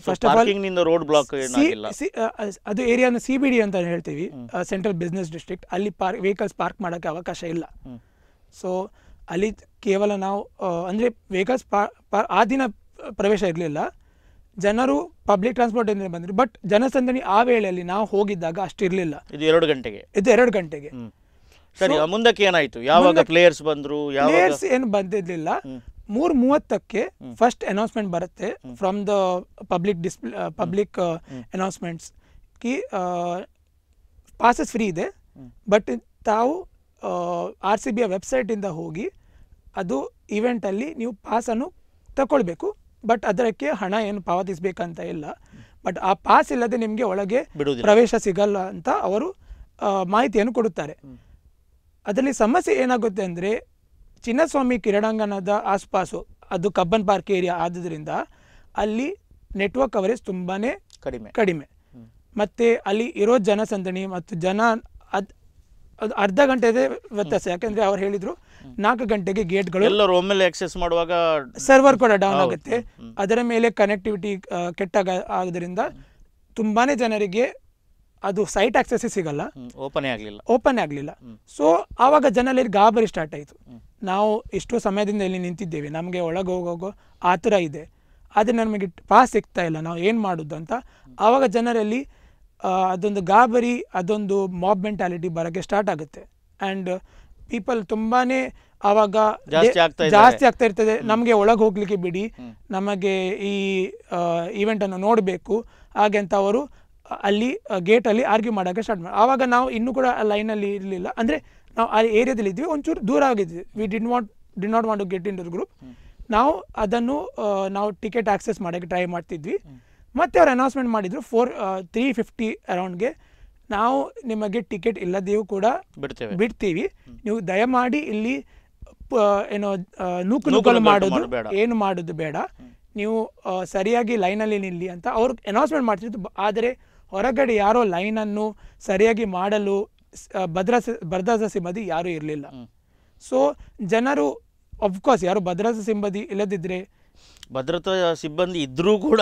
first of all road block ಅದು ಏರಿಯಾನ CBD ಅಂತ ಹೇಳ್ತೀವಿ, ಸೆಂಟ್ರಲ್ ಬಿಸ್ನೆಸ್ ಡಿಸ್ಟ್ರಿಕ್ಟ್. ಅಲ್ಲಿ ವೆಹಿಕಲ್ಸ್ ಪಾರ್ಕ್ ಮಾಡೋಕ್ಕೆ ಅವಕಾಶ ಇಲ್ಲ. ಸೊ ಅಲ್ಲಿ ಕೇವಲ ನಾವು ಅಂದರೆ ವೆಹಿಕಲ್ಸ್ ಆ ದಿನ ಪ್ರವೇಶ ಇರಲಿಲ್ಲ. ಜನರು ಪಬ್ಲಿಕ್ ಟ್ರಾನ್ಸ್ಪೋರ್ಟ್ ಇಂದ ಬಂದರು. ಬಟ್ ಜನಸಂದಣಿ ಆ ವೇಳೆಯಲ್ಲಿ ನಾವು ಹೋಗಿದ್ದಾಗ ಅಷ್ಟಿರಲಿಲ್ಲ. ಇದು 2 ಗಂಟೆಗೆ. ಸರಿ, ಮುಂದಕ್ಕೆ ಏನಾಯ್ತು? ಯಾವಾಗ ಪ್ಲೇಯರ್ಸ್ ಬಂದ್ರು? ಪ್ಲೇಯರ್ಸ್ ಏನು ಬಂದಿರಲಿಲ್ಲ. 3:30ಕ್ಕೆ ಫಸ್ಟ್ ಅನೌನ್ಸ್ಮೆಂಟ್ ಬರುತ್ತೆ from the public announcements Ki passes free ಇದೆ, ಬಟ್ ತಾವು RCBಯ ವೆಬ್ಸೈಟಿಂದ ಹೋಗಿ ಅದು ಇವೆಂಟಲ್ಲಿ ನೀವು ಪಾಸನ್ನು ತಗೊಳ್ಬೇಕು. ಬಟ್ ಅದಕ್ಕೆ ಹಣ ಏನು ಪಾವತಿಸಬೇಕಂತ ಇಲ್ಲ. ಬಟ್ ಆ ಪಾಸ್ ಇಲ್ಲದೆ ನಿಮಗೆ ಒಳಗೆ ಪ್ರವೇಶ ಸಿಗಲ್ಲ ಅಂತ ಅವರು ಮಾಹಿತಿಯನ್ನು ಕೊಡುತ್ತಾರೆ. ಅದರಲ್ಲಿ ಸಮಸ್ಯೆ ಏನಾಗುತ್ತೆ ಅಂದರೆ ಚಿನ್ನಸ್ವಾಮಿ ಕ್ರೀಡಾಂಗಣದ ಆಸ್ಪಾಸು ಅದು ಕಬ್ಬನ್ ಪಾರ್ಕ್ ಏರಿಯಾ ಆದುದರಿಂದ ಅಲ್ಲಿ ನೆಟ್ವರ್ಕ್ ಕವರೇಜ್ ತುಂಬಾ ಕಡಿಮೆ. ಮತ್ತು ಅಲ್ಲಿ ಇರೋ ಜನಸಂದಣಿ ಮತ್ತು ಜನ ಅದು ಅರ್ಧ ಗಂಟೆದೇ ವ್ಯತ್ಯಾಸ. ಯಾಕೆಂದರೆ ಅವ್ರು ಹೇಳಿದರು 4 ಗಂಟೆಗೆ ಗೇಟ್ಗಳು ಎಲ್ಲರೂ ಒಮ್ಮೆಲೆ ಆಕ್ಸೆಸ್ ಮಾಡುವಾಗ ಸರ್ವರ್ ಕೂಡ ಡೌನ್ ಆಗುತ್ತೆ. ಅದರ ಮೇಲೆ ಕನೆಕ್ಟಿವಿಟಿ ಕೆಟ್ಟಾಗ ಆಗೋದ್ರಿಂದ ತುಂಬಾ ಜನರಿಗೆ ಅದು ಸೈಟ್ ಆಕ್ಸೆಸ್ ಸಿಗಲ್ಲ, ಓಪನ್ ಆಗಲಿಲ್ಲ. ಸೊ ಆವಾಗ ಜನರಲ್ಲಿ ಗಾಬರಿ ಸ್ಟಾರ್ಟ್ ಆಯಿತು. ನಾವು ಎಷ್ಟೋ ಸಮಯದಿಂದ ಇಲ್ಲಿ ನಿಂತಿದ್ದೇವೆ, ನಮಗೆ ಒಳಗೆ ಹೋಗೋ ಆತುರ ಇದೆ, ಆದರೆ ನಮಗೆ ಪಾಸ್ ಸಿಗ್ತಾ ಇಲ್ಲ, ನಾವು ಏನು ಮಾಡೋದು ಅಂತ. ಆವಾಗ ಜನರಲ್ಲಿ ಅದೊಂದು ಗಾಬರಿ, ಅದೊಂದು ಮಾಬ್ ಮೆಂಟಾಲಿಟಿ ಬರೋಕ್ಕೆ ಸ್ಟಾರ್ಟ್ ಆಗುತ್ತೆ. ಆ್ಯಂಡ್ ಪೀಪಲ್ ತುಂಬಾ ಆವಾಗ ಜಾಸ್ತಿ ಆಗ್ತಾ ಇರ್ತದೆ. ನಮಗೆ ಒಳಗೆ ಹೋಗ್ಲಿಕ್ಕೆ ಬಿಡಿ, ನಮಗೆ ಈ ಈವೆಂಟನ್ನು ನೋಡಬೇಕು ಹಾಗೆ ಅಂತ ಅವರು ಅಲ್ಲಿ ಗೇಟಲ್ಲಿ ಆರ್ಗ್ಯೂ ಮಾಡೋಕ್ಕೆ ಸ್ಟಾರ್ಟ್ ಮಾಡಿ. ಆವಾಗ ನಾವು ಇನ್ನೂ ಕೂಡ ಲೈನಲ್ಲಿ ಇರಲಿಲ್ಲ, ಅಂದರೆ ನಾವು ಆ ಏರಿಯಾದಲ್ಲಿ ಇದ್ವಿ, ಒಂಚೂರು ದೂರ ಆಗಿದ್ವಿ. We did not want to get into the group. ನಾವು ಅದನ್ನು ನಾವು ಟಿಕೆಟ್ ಆಕ್ಸೆಸ್ ಮಾಡೋಕ್ಕೆ ಟ್ರೈ ಮಾಡ್ತಿದ್ವಿ. ಮತ್ತು ಅವ್ರು ಅನೌನ್ಸ್ಮೆಂಟ್ ಮಾಡಿದರು 3:50 ಅರೌಂಡ್ಗೆ ನಾವು ನಿಮಗೆ ಟಿಕೆಟ್ ಇಲ್ಲದೆಯೂ ಕೂಡ ಬಿಡ್ತೀವಿ, ನೀವು ದಯಮಾಡಿ ಇಲ್ಲಿ ಏನೋ ನೂಕುನುಗ್ಗಲು ಮಾಡೋದು ಬೇಡ, ನೀವು ಸರಿಯಾಗಿ ಲೈನಲ್ಲಿ ನಿಲ್ಲಿ ಅಂತ ಅವರು ಅನೌನ್ಸ್ಮೆಂಟ್ ಮಾಡ್ತಿದ್ದು. ಆದರೆ ಹೊರಗಡೆ ಯಾರೋ ಲೈನನ್ನು ಸರಿಯಾಗಿ ಮಾಡಲು ಭದ್ರತಾ ಸಿಬ್ಬಂದಿ ಯಾರೂ ಇರಲಿಲ್ಲ. ಸೊ ಜನರು ಅಫ್ಕೋರ್ಸ್ ಯಾರು ಭದ್ರತಾ ಸಿಬ್ಬಂದಿ ಇಲ್ಲದಿದ್ದರೆ, ಭದ್ರತಾ ಸಿಬ್ಬಂದಿ ಇದ್ರೂ ಕೂಡ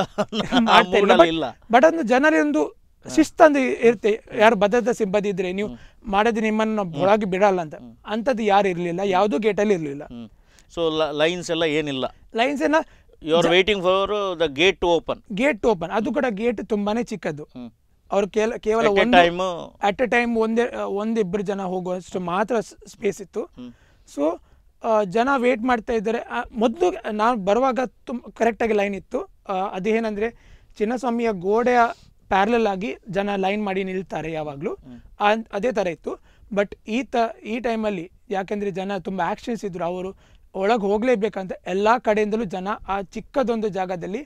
ಬಟ್ ಒಂದು ಜನರೊಂದು ಶಿಸ್ತಂದು ಇರುತ್ತೆ. ಯಾರು ಭದ್ರತಾ ಸಿಬ್ಬಂದಿ ಇದ್ರೆ ನೀವು ಮಾಡೋದು ನಿಮ್ಮನ್ನು ಒಳಗೆ ಬಿಡಲ್ಲ ಅಂತ, ಅಂಥದ್ದು ಯಾರು ಇರಲಿಲ್ಲ, ಯಾವುದೂ ಗೇಟಲ್ಲಿ ಇರಲಿಲ್ಲ. ಸೊ ಲೈನ್ಸ್ ಎಲ್ಲ ಏನಿಲ್ಲ, ಲೈನ್ಸ್ ಎಲ್ಲ you are waiting for the gate to open. ಅದು ಕೂಡ ಗೇಟ್ ತುಂಬಾನೇ ಚಿಕ್ಕದು. ಅವ್ರು ಕೇವಲ ಅಟ್ ಎ ಟೈಮ್ ಒಂದಿಬ್ಬರು ಜನ ಹೋಗುವಷ್ಟು ಮಾತ್ರ ಸ್ಪೇಸ್ ಇತ್ತು. ಸೊ ಜನ ವೇಟ್ ಮಾಡ್ತಾ ಇದ್ದಾರೆ. ಮೊದಲು ನಾವು ಬರುವಾಗ ಕರೆಕ್ಟಾಗಿ ಲೈನ್ ಇತ್ತು. ಅದೇನಂದರೆ ಚಿನ್ನಸ್ವಾಮಿಯ ಗೋಡೆಯ ಪ್ಯಾರಲಲ್ ಆಗಿ ಜನ ಲೈನ್ ಮಾಡಿ ನಿಲ್ತಾರೆ ಯಾವಾಗಲೂ, ಅದೇ ಥರ ಇತ್ತು. ಬಟ್ ಈ ಟೈಮಲ್ಲಿ ಯಾಕೆಂದರೆ ಜನ ತುಂಬ ಆ್ಯಕ್ಷನ್ಸ್ ಇದ್ದರು, ಅವರು ಒಳಗೆ ಹೋಗಲೇಬೇಕಂತ ಎಲ್ಲ ಕಡೆಯಿಂದಲೂ ಜನ ಆ ಚಿಕ್ಕದೊಂದು ಜಾಗದಲ್ಲಿ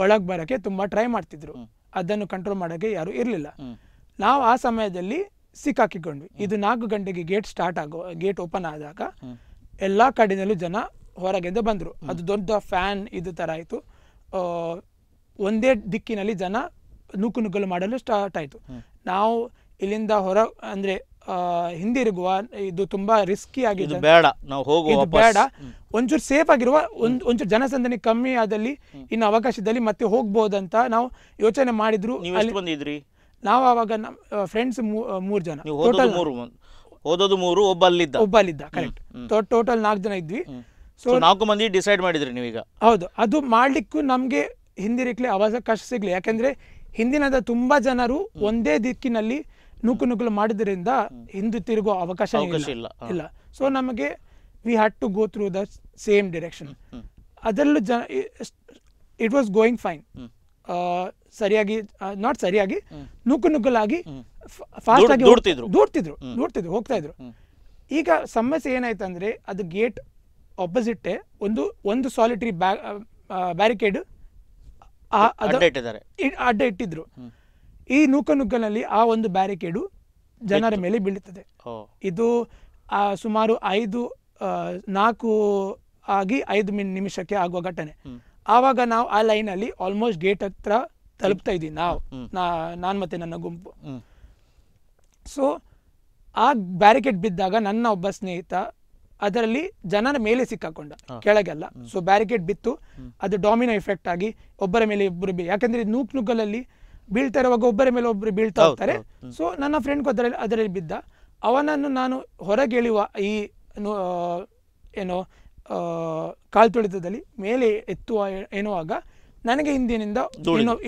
ಒಳಗೆ ಬರೋಕ್ಕೆ ತುಂಬ ಟ್ರೈ ಮಾಡ್ತಿದ್ರು. ಅದನ್ನು ಕಂಟ್ರೋಲ್ ಮಾಡೋಕ್ಕೆ ಯಾರೂ ಇರಲಿಲ್ಲ. ನಾವು ಆ ಸಮಯದಲ್ಲಿ ಸಿಕ್ಕಾಕಿಕೊಂಡ್ವಿ. ಇದು 4 ಗಂಟೆಗೆ ಗೇಟ್ ಓಪನ್ ಆದಾಗ ಎಲ್ಲ ಕಡೆಯಿಂದಲೂ ಜನ ಹೊರಗಿಂದ ಬಂದರು. ಅದು ದೊಡ್ಡ ಫ್ಯಾನ್ ಇದು ಥರ ಆಯಿತು. ಒಂದೇ ದಿಕ್ಕಿನಲ್ಲಿ ಜನ ನೂಕುನುಗ್ಗಲು ಮಾಡಲು ಸ್ಟಾರ್ಟ್ ಆಯಿತು. ನಾವು ಇಲ್ಲಿಂದ ಅಂದರೆ ಹಿಂದಿರುಗುವ ಇದು ತುಂಬಾ ರಿಸ್ಕಿ ಆಗಿದೆ, ಬೇಡ ನಾವು ಹೋಗುವ ಬೇಡ, ಒಂಚೂರು ಸೇಫ್ ಆಗಿರುವ ಒಂಚೂರು ಜನಸಂದಣಿ ಕಮ್ಮಿ ಆದಲ್ಲಿ ಇನ್ನು ಅವಕಾಶದಲ್ಲಿ ಮತ್ತೆ ಹೋಗ್ಬೋದಂತ ನಾವು ಯೋಚನೆ ಮಾಡಿದ್ರು. ನಾವು ಆವಾಗ ಫ್ರೆಂಡ್ಸ್ 3 ಜನ, ಓದೋದು 3, ಒಬ್ಬ ಅಲ್ಲಿದ್ದ. ಕರೆಕ್ಟ್, ಟೋಟಲ್ 4 ಜನ ಇದ್ವಿ. ಸೊ 4 ಮಂದಿ ಡಿಸೈಡ್ ಮಾಡಿದ್ರಿ ನೀವೀಗ? ಹೌದು, ಅದು ಮಾಡ್ಲಿಕ್ಕೂ ನಮ್ಗೆ ಹಿಂದಿರುಗ್ಲಿ ಅವಕಾಶ ಸಿಗ್ಲಿ. ಯಾಕಂದ್ರೆ ಹಿಂದಿನದ ತುಂಬಾ ಜನರು ಒಂದೇ ದಿಕ್ಕಿನಲ್ಲಿ ನೂಕುನುಗ್ಗಲು ಮಾಡಿದ್ರಿಂದ ಹಿಂದೆ ತಿರುಗುವ ಅವಕಾಶ ಇಲ್ಲ. ಸೊ ನಮಗೆ we had to go through the same direction. ಅದರಲ್ಲೂ ಇಟ್ ವಾಸ್ ಗೋಯಿಂಗ್ ಫೈನ್. ಸರಿಯಾಗಿ ನಾಟ್ ಸರಿಯಾಗಿ ನೂಕುನುಗ್ಗಲಾಗಿ ಫಾಸ್ಟ್ ಆಗಿ ದೂಡ್ತಿದ್ರು ಹೋಗ್ತಾ ಇದ್ರು. ಈಗ ಸಮಸ್ಯೆ ಏನಾಯ್ತಂದ್ರೆ ಅದು ಗೇಟ್ ಆಪೋಸಿಟ್ ಒಂದು ಸಾಲಿಟರಿ ಬ್ಯಾರಿಕೇಡ್ ಅಡ್ಡ ಇಟ್ಟಿದ್ರು. ಈ ನೂಕನುಗ್ಗಲಲ್ಲಿ ಆ ಒಂದು ಬ್ಯಾರಿಕೇಡು ಜನರ ಮೇಲೆ ಬೀಳುತ್ತದೆ. ಇದು ಸುಮಾರು 4 ಆಗಿ 5 ನಿಮಿಷಕ್ಕೆ ಆಗುವ ಘಟನೆ. ಆವಾಗ ನಾವು ಆ ಲೈನಲ್ಲಿ ಆಲ್ಮೋಸ್ಟ್ ಗೇಟ್ ಹತ್ರ ತಲುಪ್ತಾ ಇದ್ವಿ ನಾನು ಮತ್ತೆ ನನ್ನ ಗುಂಪು. ಸೊ ಆ ಬ್ಯಾರಿಕೇಡ್ ಬಿದ್ದಾಗ ನನ್ನ ಒಬ್ಬ ಸ್ನೇಹಿತ ಅದರಲ್ಲಿ ಜನರ ಮೇಲೆ ಸಿಕ್ಕಾಕೊಂಡ, ಕೆಳಗೆಲ್ಲ. ಸೊ ಬ್ಯಾರಿಕೇಡ್ ಬಿತ್ತು, ಅದು ಡಾಮಿನೋ ಎಫೆಕ್ಟ್ ಆಗಿ ಒಬ್ಬರ ಮೇಲೆ ಒಬ್ಬರು ಯಾಕಂದ್ರೆ ನೂಕುನುಗ್ಗಲಲ್ಲಿ ಬೀಳ್ತಾ ಇರುವಾಗ ಒಬ್ಬರ ಮೇಲೆ ಒಬ್ಬರು ಬೀಳ್ತಾ ಹೋಗ್ತಾರೆ. ಸೊ ನನ್ನ ಫ್ರೆಂಡ್ ಅದರಲ್ಲಿ ಬಿದ್ದ. ಅವನನ್ನು ನಾನು ಹೊರಗೆ ಎಳೆಯುವ ಈ ಏನೋ ಕಾಲು ತುಳಿತದಲ್ಲಿ ಮೇಲೆ ಎನ್ನುವಾಗ ನನಗೆ ಹಿಂದಿನಿಂದ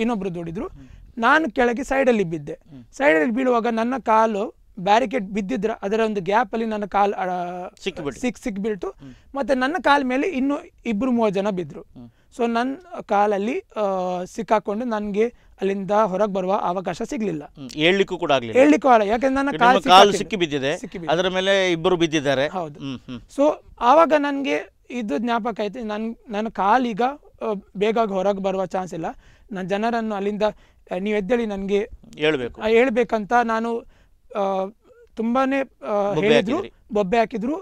ಇನ್ನೊಬ್ರು ದೂಡಿದ್ರು. ನಾನು ಕೆಳಗೆ ಸೈಡಲ್ಲಿ ಬಿದ್ದೆ. ಸೈಡಲ್ಲಿ ಬೀಳುವಾಗ ನನ್ನ ಕಾಲು ಬ್ಯಾರಿಕೇಡ್ ಬಿದ್ದಿದ್ರ ಅದರ ಒಂದು ಗ್ಯಾಪ್ ಅಲ್ಲಿ ನನ್ನ ಕಾಲು ಸಿಕ್ಬಿಡ್ತು. ಮತ್ತೆ ನನ್ನ ಕಾಲ ಮೇಲೆ ಇನ್ನು 2-3 ಜನ ಬಿದ್ರು. ಸೊ ನನ್ನ ಕಾಲಲ್ಲಿ ಸಿಕ್ಕಾಕೊಂಡು ನನಗೆ ಅಲ್ಲಿಂದ ಹೊರಗೆ ಬರುವ ಅವಕಾಶ ಸಿಗ್ಲಿಲ್ಲ, ಹೇಳಲಿಕ್ಕೂ ಕೂಡ ಯಾಕಂದ್ರೆ ನನ್ನ ಕಾಲು ಸಿಕ್ಕಿ ಬಿದ್ದಿದೆ, ಅದರ ಮೇಲೆ 2 ಬಿದ್ದಿದ್ದಾರೆ. ಹೌದು. ಸೊ ಆವಾಗ ನನಗೆ ಇದು ಜ್ಞಾಪಕ ಆಯ್ತು, ನನ್ನ ಕಾಲೀಗ ಬೇಗ ಹೊರಗೆ ಬರುವ ಚಾನ್ಸ್ ಇಲ್ಲ. ನನ್ನ ಜನರನ್ನು ಅಲ್ಲಿಂದ ನೀವು ಎದ್ದೇಳಿ ನನಗೆ ಹೇಳ್ಬೇಕಂತ ನಾನು ತುಂಬಾನೇ ಹೇಳಿದ್ರು, ಬೊಬ್ಬೆ ಹಾಕಿದ್ರು.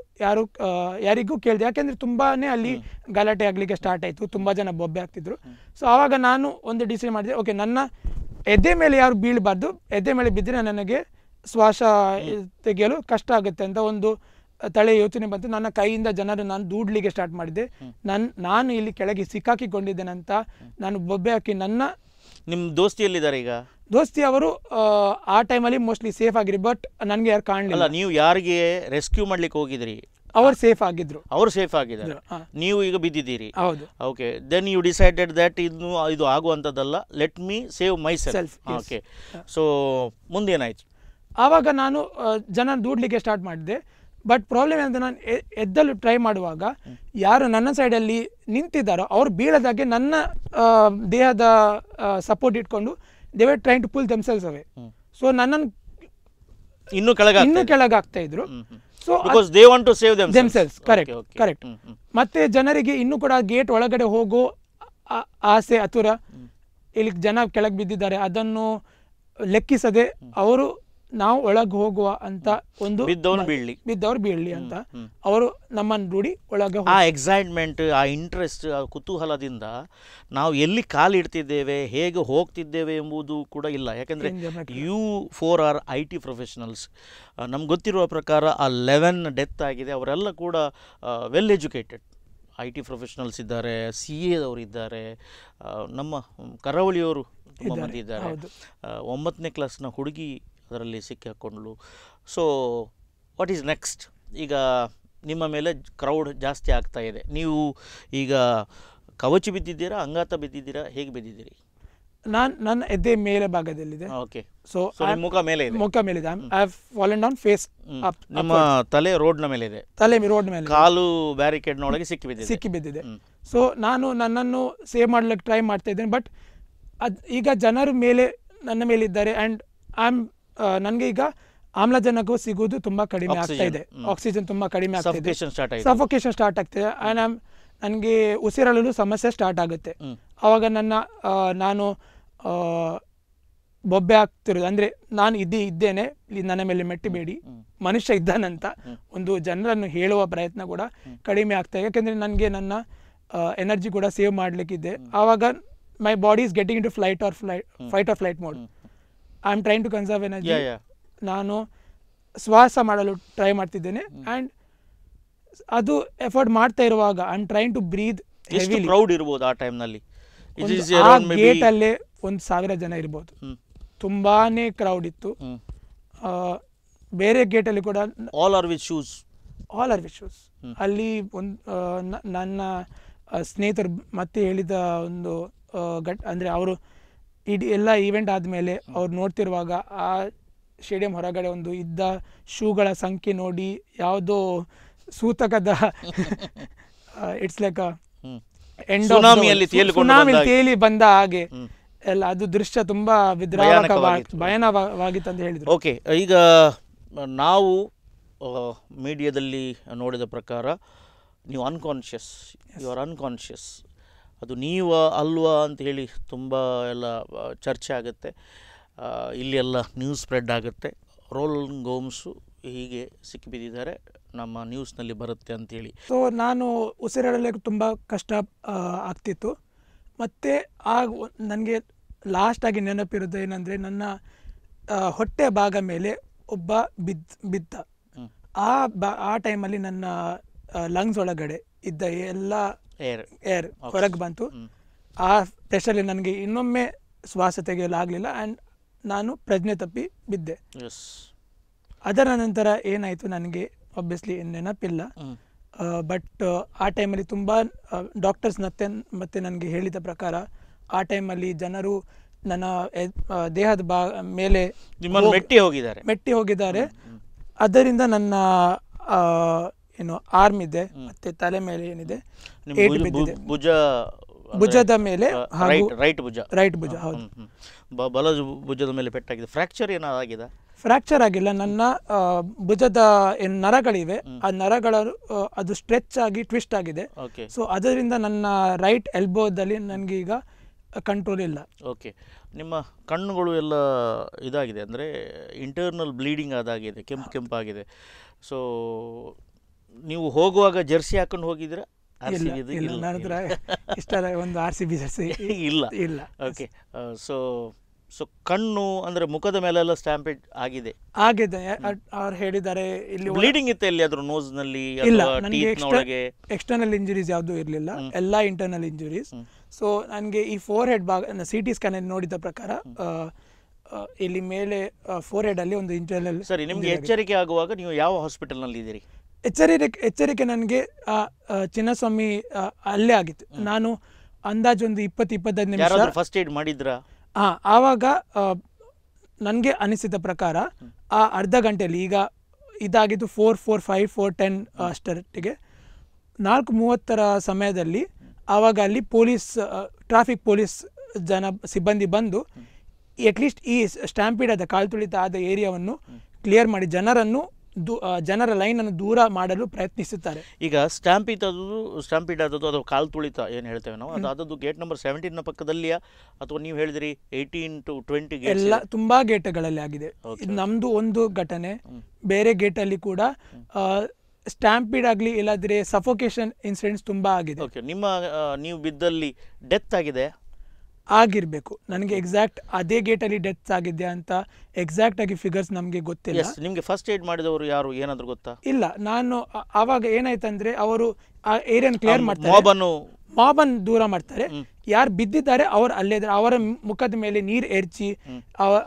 ಯಾರಿಗೂ ಕೇಳಿದೆ, ಯಾಕೆಂದ್ರೆ ತುಂಬಾನೇ ಅಲ್ಲಿ ಗಲಾಟೆ ಆಗ್ಲಿಕ್ಕೆ ಸ್ಟಾರ್ಟ್ ಆಯ್ತು, ತುಂಬಾ ಜನ ಬೊಬ್ಬೆ ಹಾಕ್ತಿದ್ರು. ಸೊ ಆವಾಗ ನಾನು ಒಂದು ಡಿಸೈಡ್ ಮಾಡಿದೆ, ಓಕೆ ನನ್ನ ಎದೆ ಮೇಲೆ ಯಾರು ಬೀಳಬಾರ್ದು, ಎದೆ ಮೇಲೆ ಬಿದ್ದರೆ ನನಗೆ ಶ್ವಾಸ ತೆಗೆಯಲು ಕಷ್ಟ ಆಗುತ್ತೆ ಅಂತ ಒಂದು ತಲೆ ಯೋಚನೆ ಬಂತು. ನನ್ನ ಕೈಯಿಂದ ಜನರು ನಾನು ದೂಡ್ಲಿಕ್ಕೆ ಸ್ಟಾರ್ಟ್ ಮಾಡಿದೆ. ನಾನು ಇಲ್ಲಿ ಕೆಳಗೆ ಸಿಕ್ಕಾಕಿಕೊಂಡಿದ್ದೇನಂತ ನಾನು ಬೊಬ್ಬೆ ಹಾಕಿ ನಿಮ್ಮ ದೋಸ್ತಿಯಲ್ಲಿದ್ದಾರೆ ಈಗ? ದೋಸ್ತಿ ಅವರು ಆ ಟೈಮಲ್ಲಿ ಮೋಸ್ಟ್ಲಿ ಸೇಫ್ ಆಗಿರಿ, ಬಟ್ ನನಗೆ ಯಾರು ಕಾಣಲಿಲ್ಲ. ನೀವು ಯಾರಿಗೆ ರೆಸ್ಕ್ಯೂ ಮಾಡ್ಲಿಕ್ಕೆ ಹೋಗಿದ್ರಿ? ಅವರು ಸೇಫ್ ಆಗಿದ್ರು. ಅವರು ಸೇಫ್ ಆಗಿದ್ದಾರೆ, ನೀವು ಈಗ ಬಿದ್ದಿದ್ದೀರಿ. ಹೌದು. Okay, then you decided that ಇದು ಆಗುವಂಥದ್ದಲ್ಲ, let me save myself. Okay, so ಮುಂದೇನಾಯ್ತು? ಆವಾಗ ನಾನು ಜನ ದೂಡ್ಲಿಕ್ಕೆ ಸ್ಟಾರ್ಟ್ ಮಾಡಿದೆ. ಬಟ್ ಪ್ರಾಬ್ಲಮ್ ಏನಂದ್ರೆ ನಾನು ಎದ್ದಲು ಟ್ರೈ ಮಾಡುವಾಗ ಯಾರು ನನ್ನ ಸೈಡಲ್ಲಿ ನಿಂತಿದ್ದಾರೋ ಅವ್ರು ಬೀಳದಾಗೆ ನನ್ನ ದೇಹದ ಸಪೋರ್ಟ್ ಇಟ್ಕೊಂಡು they were trying to pull themselves away. So ನನ್ನನ್ನು ಇನ್ನೂ ಕೆಳಗೆ ಆಗ್ತಾ ಇದ್ರು. So they want to save themselves. Correct. ಮತ್ತೆ ಜನರಿಗೆ ಇನ್ನೂ ಕೂಡ ಗೇಟ್ ಒಳಗಡೆ ಹೋಗೋ ಆಸೆ ಅತುರ, ಇಲ್ಲಿ ಜನ ಕೆಳಗೆ ಬಿದ್ದಿದ್ದಾರೆ ಅದನ್ನು ಲೆಕ್ಕಿಸದೆ ಅವರು ನಾವು ಒಳಗೆ ಹೋಗುವ ಅಂತ ಒಂದು ಬಿದ್ದವ್ರು ಬೀಳಲಿ ಅಂತ ಅವರು ನಮ್ಮನ್ನು ರೂಢಿ ಒಳಗೆ. ಆ ಎಕ್ಸೈಟ್ಮೆಂಟ್, ಆ ಇಂಟ್ರೆಸ್ಟ್, ಆ ಕುತೂಹಲದಿಂದ ನಾವು ಎಲ್ಲಿ ಕಾಲಿಡ್ತಿದ್ದೇವೆ, ಹೇಗೆ ಹೋಗ್ತಿದ್ದೇವೆ ಎಂಬುದು ಕೂಡ ಇಲ್ಲ. ಯಾಕೆಂದರೆ ಯು 4 ಆರ್ IT ಪ್ರೊಫೆಷನಲ್ಸ್. ನಮ್ಗೆ ಗೊತ್ತಿರುವ ಪ್ರಕಾರ ಆ 11 ಡೆತ್ ಆಗಿದೆ, ಅವರೆಲ್ಲ ಕೂಡ ವೆಲ್ ಎಜುಕೇಟೆಡ್ IT ಪ್ರೊಫೆಷನಲ್ಸ್ ಇದ್ದಾರೆ, CA ದವರು ಇದ್ದಾರೆ, ನಮ್ಮ ಕರಾವಳಿಯವರು ತುಂಬ ಮಂದಿ ಇದ್ದಾರೆ. 9ನೇ ಕ್ಲಾಸ್ನ ಹುಡುಗಿ ಅದರಲ್ಲಿ ಸಿಕ್ಕಿಹಾಕೊಂಡ್ಳು. So what is next? ಈಗ ನಿಮ್ಮ ಮೇಲೆ ಕ್ರೌಡ್ ಜಾಸ್ತಿ ಆಗ್ತಾ ಇದೆ, ನೀವು ಈಗ ಕವಚಿ ಬಿದ್ದಿದ್ದೀರಾ, ಅಂಗಾತ ಬಿದ್ದಿದ್ದೀರಾ, ಹೇಗೆ ಬಿದ್ದಿದ್ದೀರಿ? ನನ್ನ ಎದೆ ಮೇಲೆ ಭಾಗದಲ್ಲಿದೆ. ಓಕೆ. ಸೊ ಮುಖ ಮೇಲೆ ಇದೆ. ಮುಖ ಮೇಲಿದೆ. I have fallen down face up. ನಿಮ್ಮ ತಲೆ ರೋಡ್ನ ಮೇಲೆ ಇದೆ. ತಲೆ ರೋಡ್ ಮೇಲೆ, ಕಾಲು ಬ್ಯಾರಿಕೇಡ್ನೊಳಗೆ ಸಿಕ್ಕಿ ಬಿದ್ದಿದೆ. ಸೊ ನಾನು ನನ್ನನ್ನು ಸೇವ್ ಮಾಡ್ಲಿಕ್ಕೆ ಟ್ರೈ ಮಾಡ್ತಾ ಇದ್ದೇನೆ. ಬಟ್ ಈಗ ಜನರು ನನ್ನ ಮೇಲೆ ಇದ್ದಾರೆ. ಆ್ಯಂಡ್ ನನಗೆ ಈಗ ಆಮ್ಲಜನಕವು ಸಿಗುವುದು ತುಂಬ ಕಡಿಮೆ ಆಗ್ತಾ ಇದೆ. ಆಕ್ಸಿಜನ್ ತುಂಬ ಕಡಿಮೆ ಆಗ್ತಾ ಇದೆ. ಸಫೋಕೇಶನ್ ಸ್ಟಾರ್ಟ್ ಆಗ್ತಿದೆ. ಆ್ಯಂಡ್ ನನಗೆ ಉಸಿರಾಡಲು ಸಮಸ್ಯೆ ಸ್ಟಾರ್ಟ್ ಆಗುತ್ತೆ. ಆವಾಗ ನಾನು ಬೊಬ್ಬೆ ಆಗ್ತಿರೋದು, ಅಂದರೆ ನಾನು ಇದ್ದೇನೆ, ನನ್ನ ಮೇಲೆ ಮೆಟ್ಟಿಬೇಡಿ, ಮನುಷ್ಯ ಇದ್ದಾನಂತ ಒಂದು ಜನರನ್ನು ಹೇಳುವ ಪ್ರಯತ್ನ ಕೂಡ ಕಡಿಮೆ ಆಗ್ತಾ ಇದೆ. ಯಾಕೆಂದರೆ ನನಗೆ ನನ್ನ ಎನರ್ಜಿ ಕೂಡ ಸೇವ್ ಮಾಡಲಿಕ್ಕಿದೆ. ಆವಾಗ my body is getting into fight or flight mode. I am trying to conserve energy. ನಾನು ಶ್ವಾಸ ಮಾಡಲು ಟ್ರೈ ಮಾಡ್ತಿದ್ದೇನೆ. ಆ್ಯಂಡ್ ಅದು ಎಫರ್ಟ್ ಮಾಡ್ತಾ ಇರುವಾಗ I am trying to breathe heavily. Crowd ಇರಬಹುದು ಆ ಟೈಮ್ನಲ್ಲಿ. ಆ ಗೇಟ್ ಅಲ್ಲೇ 1,000 ಜನ ಇರ್ಬೋದು. ತುಂಬಾನೇ ಕ್ರೌಡ್ ಇತ್ತು. ಬೇರೆ ಗೇಟ್ ಅಲ್ಲಿ ಕೂಡ ಆಲ್ ಆರ್ ವಿತ್ ಶೂಸ್. ಅಲ್ಲಿ ನನ್ನ ಸ್ನೇಹಿತರು ಮತ್ತೆ ಹೇಳಿದ ಒಂದು ಅಂದರೆ ಅವರು ಇಡೀ ಎಲ್ಲ ಈವೆಂಟ್ ಆದಮೇಲೆ ಅವ್ರು ನೋಡ್ತಿರುವಾಗ ಆ ಸ್ಟೇಡಿಯಂ ಹೊರಗಡೆ ಒಂದು ಇದ್ದ ಶೂಗಳ ಸಂಖ್ಯೆ ನೋಡಿ ಯಾವುದೋ ಸೂತಕದ ಇಟ್ಸ್ ಲೈಕ್ ಸುನಾಮಿಯಲ್ಲಿ ತೇಲಿ ಬಂದ ಹಾಗೆ ಎಲ್ಲ ಅದು ದೃಶ್ಯ ತುಂಬಾ ಭಯಾನಕವಾಗಿತ್ತು ಅಂತ ಹೇಳಿದ್ರು. ಓಕೆ, ಈಗ ನಾವು ಮೀಡಿಯಾದಲ್ಲಿ ನೋಡಿದ ಪ್ರಕಾರ ನೀವು ಯು ಆರ್ ಅನ್ಕಾನ್ಷಿಯಸ್. ಅದು ನೀವು ಅಲ್ವಾ ಅಂತ ಹೇಳಿ ತುಂಬ ಎಲ್ಲ ಚರ್ಚೆ ಆಗುತ್ತೆ. ಇಲ್ಲಿ ಎಲ್ಲ ನ್ಯೂಸ್ ಸ್ಪ್ರೆಡ್ ಆಗುತ್ತೆ. ರೋಲನ್ ಗೋಮ್ಸು ಹೀಗೆ ಸಿಕ್ಕಿಬಿದ್ದಿದ್ದಾರೆ, ನಮ್ಮ ನ್ಯೂಸ್ನಲ್ಲಿ ಬರುತ್ತೆ ಅಂತೇಳಿ. ಸೊ ನಾನು ಉಸಿರಾಡಲಿಕ್ಕೆ ತುಂಬ ಕಷ್ಟ ಆಗ್ತಿತ್ತು. ಮತ್ತು ನನಗೆ ಲಾಸ್ಟಾಗಿ ನೆನಪಿರೋದು ಏನಂದರೆ, ನನ್ನ ಹೊಟ್ಟೆ ಭಾಗ ಮೇಲೆ ಒಬ್ಬ ಬಿದ್ದ. ಆ ಟೈಮಲ್ಲಿ ನನ್ನ ಲಂಗ್ಸ್ ಒಳಗಡೆ ಇದ್ದ ಎಲ್ಲ ಏರ್ ಹೊರಗೆ ಬಂತು. ಆ ಪ್ರೆಷರಲ್ಲಿ ನನಗೆ ಇನ್ನೊಮ್ಮೆ ಶ್ವಾಸ ತೆಗೆಯಲು ಆಗಲಿಲ್ಲ. ಆ್ಯಂಡ್ ನಾನು ಪ್ರಜ್ಞೆ ತಪ್ಪಿ ಬಿದ್ದೆ. ಅದರ ನಂತರ ಏನಾಯಿತು ನನಗೆ ಆಬ್ವಿಯಸ್ಲಿ ನೆನಪಿಲ್ಲ. ಬಟ್ ಆ ಟೈಮಲ್ಲಿ ತುಂಬ ಡಾಕ್ಟರ್ಸ್ ಮತ್ತೆ ನನಗೆ ಹೇಳಿದ ಪ್ರಕಾರ ಆ ಟೈಮಲ್ಲಿ ಜನರು ನನ್ನ ದೇಹದ ಮೇಲೆ ಮೆಟ್ಟಿ ಹೋಗಿದ್ದಾರೆ. ಅದರಿಂದ ನನ್ನ ಆರ್ಮ್ ಇದೆ ಮತ್ತೆ ತಲೆ ಮೇಲೆ ಏನಿದೆ ಭುಜದ ಮೇಲೆ, ರೈಟ್ ಭುಜ, ಹೌದು, ಬಲ ಭುಜದ ಮೇಲೆ ಪೆಟ್ಟಾಗಿದೆ. ಫ್ರಾಕ್ಚರ್ ಏನಾಗಿದೆ? ಫ್ರಾಕ್ಚರ್ ಆಗಿಲ್ಲ. ನನ್ನ ಭುಜದ ನರಗಳಿವೆ, ಆ ನರಗಳು ಅದು ಸ್ಟ್ರೆಚ್ ಆಗಿ ಟ್ವಿಸ್ಟ್ ಆಗಿದೆ. ಸೊ ಅದರಿಂದ ನನ್ನ ರೈಟ್ ಎಲ್ಬೋದಲ್ಲಿ ನನಗೆ ಈಗ ಕಂಟ್ರೋಲ್ ಇಲ್ಲ. ಓಕೆ, ನಿಮ್ಮ ಕಣ್ಣುಗಳು ಎಲ್ಲ ಇದಾಗಿದೆ, ಅಂದರೆ ಇಂಟರ್ನಲ್ ಬ್ಲೀಡಿಂಗ್ ಆದಾಗಿದೆ, ಕೆಂಪಾಗಿದೆ. ಸೊ ನೀವು ಹೋಗುವಾಗ ಜರ್ಸಿ ಹಾಕೊಂಡು ಹೋಗಿದ್ದೀರಾ? ನನ್ನ ಹತ್ರ ಇಷ್ಟ ಒಂದು RCB ಜರ್ಸಿ ಇಲ್ಲ. ಓಕೆ, ಸೊ ಕಣ್ಣು ಅಂದರೆ ಮುಖದ ಮೇಲೆಲ್ಲ ಸ್ಟ್ಯಾಂಪೇಡ್ ಆಗಿದೆ. ಅವ್ರು ಹೇಳಿದ್ದಾರೆ. ಇಲ್ಲಿ ಬ್ಲೀಡಿಂಗ್ ಇತ್ತು ಎಲ್ಲಿಯಾದ್ರೂ ನೋಸ್ನಲ್ಲಿ? ಇಲ್ಲ, ನನಗೆ ಎಕ್ಸ್ಟರ್ನಲ್ ಇಂಜುರೀಸ್ ಯಾವುದೂ ಇರಲಿಲ್ಲ, ಎಲ್ಲ ಇಂಟರ್ನಲ್ ಇಂಜುರೀಸ್. ಸೊ ನನಗೆ ಈ ಫೋರ್ ಹೆಡ್ ಭಾಗ CT ಸ್ಕ್ಯಾನ್ ನೋಡಿದ ಪ್ರಕಾರ ಇಲ್ಲಿ ಮೇಲೆ ಫೋರ್ ಹೆಡ್ ಅಲ್ಲಿ ಒಂದು ಇಂಟರ್ನಲ್. ಸರಿ, ನಿಮಗೆ ಎಚ್ಚರಿಕೆ ಆಗುವಾಗ ನೀವು ಯಾವ ಹಾಸ್ಪಿಟಲ್ನಲ್ಲಿ ಇದ್ದೀರಿ? ಎಚ್ಚರಿಕೆ ನನಗೆ ಚಿನ್ನಸ್ವಾಮಿ ಅಲ್ಲೇ ಆಗಿತ್ತು. ನಾನು ಅಂದಾಜು ಒಂದು 20-25 ನಿಮಿಷ ಫಸ್ಟ್ ಏಡ್ ಮಾಡಿದ್ರಾ? ಆವಾಗ ನನಗೆ ಅನಿಸಿದ ಪ್ರಕಾರ ಆ ಅರ್ಧ ಗಂಟೆಯಲ್ಲಿ, ಈಗ ಇದಾಗಿದ್ದು 4:45, 4:10 ಅಷ್ಟರೊಟ್ಟಿಗೆ, 4:30 ಸಮಯದಲ್ಲಿ ಆವಾಗ ಅಲ್ಲಿ ಟ್ರಾಫಿಕ್ ಪೊಲೀಸ್ ಸಿಬ್ಬಂದಿ ಬಂದು ಅಟ್ಲೀಸ್ಟ್ ಈ ಸ್ಟ್ಯಾಂಪೀಡ್ ಆದ ಕಾಲು ತುಳಿತ ಆದ ಏರಿಯಾವನ್ನು ಕ್ಲಿಯರ್ ಮಾಡಿ ಜನರ ಲೈನನ್ನು ದೂರ ಮಾಡಲು ಪ್ರಯತ್ನಿಸುತ್ತಾರೆ. ಈಗ ಸ್ಟ್ಯಾಂಪೀಡ್ ಆದದ್ದು ಅಥವಾ ಕಾಲು ತುಳಿತ ಏನು ಹೇಳ್ತೇವೆ ನಾವು, ಅದಾದದ್ದು ಗೇಟ್ ನಂಬರ್ 17ನ ಪಕ್ಕದಲ್ಲಿಯಾ ಅಥವಾ ನೀವು ಹೇಳಿದ್ರಿ 18 to 20 ಗೇಟ್? ಎಲ್ಲ ತುಂಬಾ ಗೇಟ್ಗಳಲ್ಲಿ ಆಗಿದೆ. ನಮ್ದು ಒಂದು ಘಟನೆ, ಬೇರೆ ಗೇಟಲ್ಲಿ ಕೂಡ ಸ್ಟ್ಯಾಂಪೀಡ್ ಆಗಲಿ ಇಲ್ಲಾದ್ರೆ ಸಫೋಕೇಶನ್ ಇನ್ಸಿಡೆಂಟ್ಸ್ ತುಂಬಾ ಆಗಿದೆ. ನೀವು ಬಿದ್ದಲ್ಲಿ ಡೆತ್ ಆಗಿದೆ ಆಗಿರ್ಬೇಕು. ನನಗೆ ಎಕ್ಸಾಕ್ಟ್ ಅದೇ ಗೇಟಲ್ಲಿ ಡೆತ್ ಆಗಿದೆ ಅಂತ ಎಕ್ಸಾಕ್ಟ್ ಆಗಿ ಫಿಗರ್ಸ್ ನಮಗೆ ಗೊತ್ತಿಲ್ಲ. ನಿಮಗೆ ಫಸ್ಟ್ ಏಡ್ ಮಾಡಿದವರು ಯಾರು ಏನಾದ್ರು ಗೊತ್ತಾ? ಇಲ್ಲ, ನಾನು ಆವಾಗ ಏನಾಯ್ತಂದ್ರೆ ಅವರು ಆ ಏರಿಯಾನ ಕ್ಲಿಯರ್ ಮಾಡ್ತಾರೆ, ಮಾಬನ್ನು ದೂರ ಮಾಡ್ತಾರೆ. ಯಾರು ಬಿದ್ದಿದ್ದಾರೆ ಅವ್ರು ಅಲ್ಲೇ ಇದ್ದಾರೆ. ಅವರ ಮುಖದ ಮೇಲೆ ನೀರು ಎರಚಿ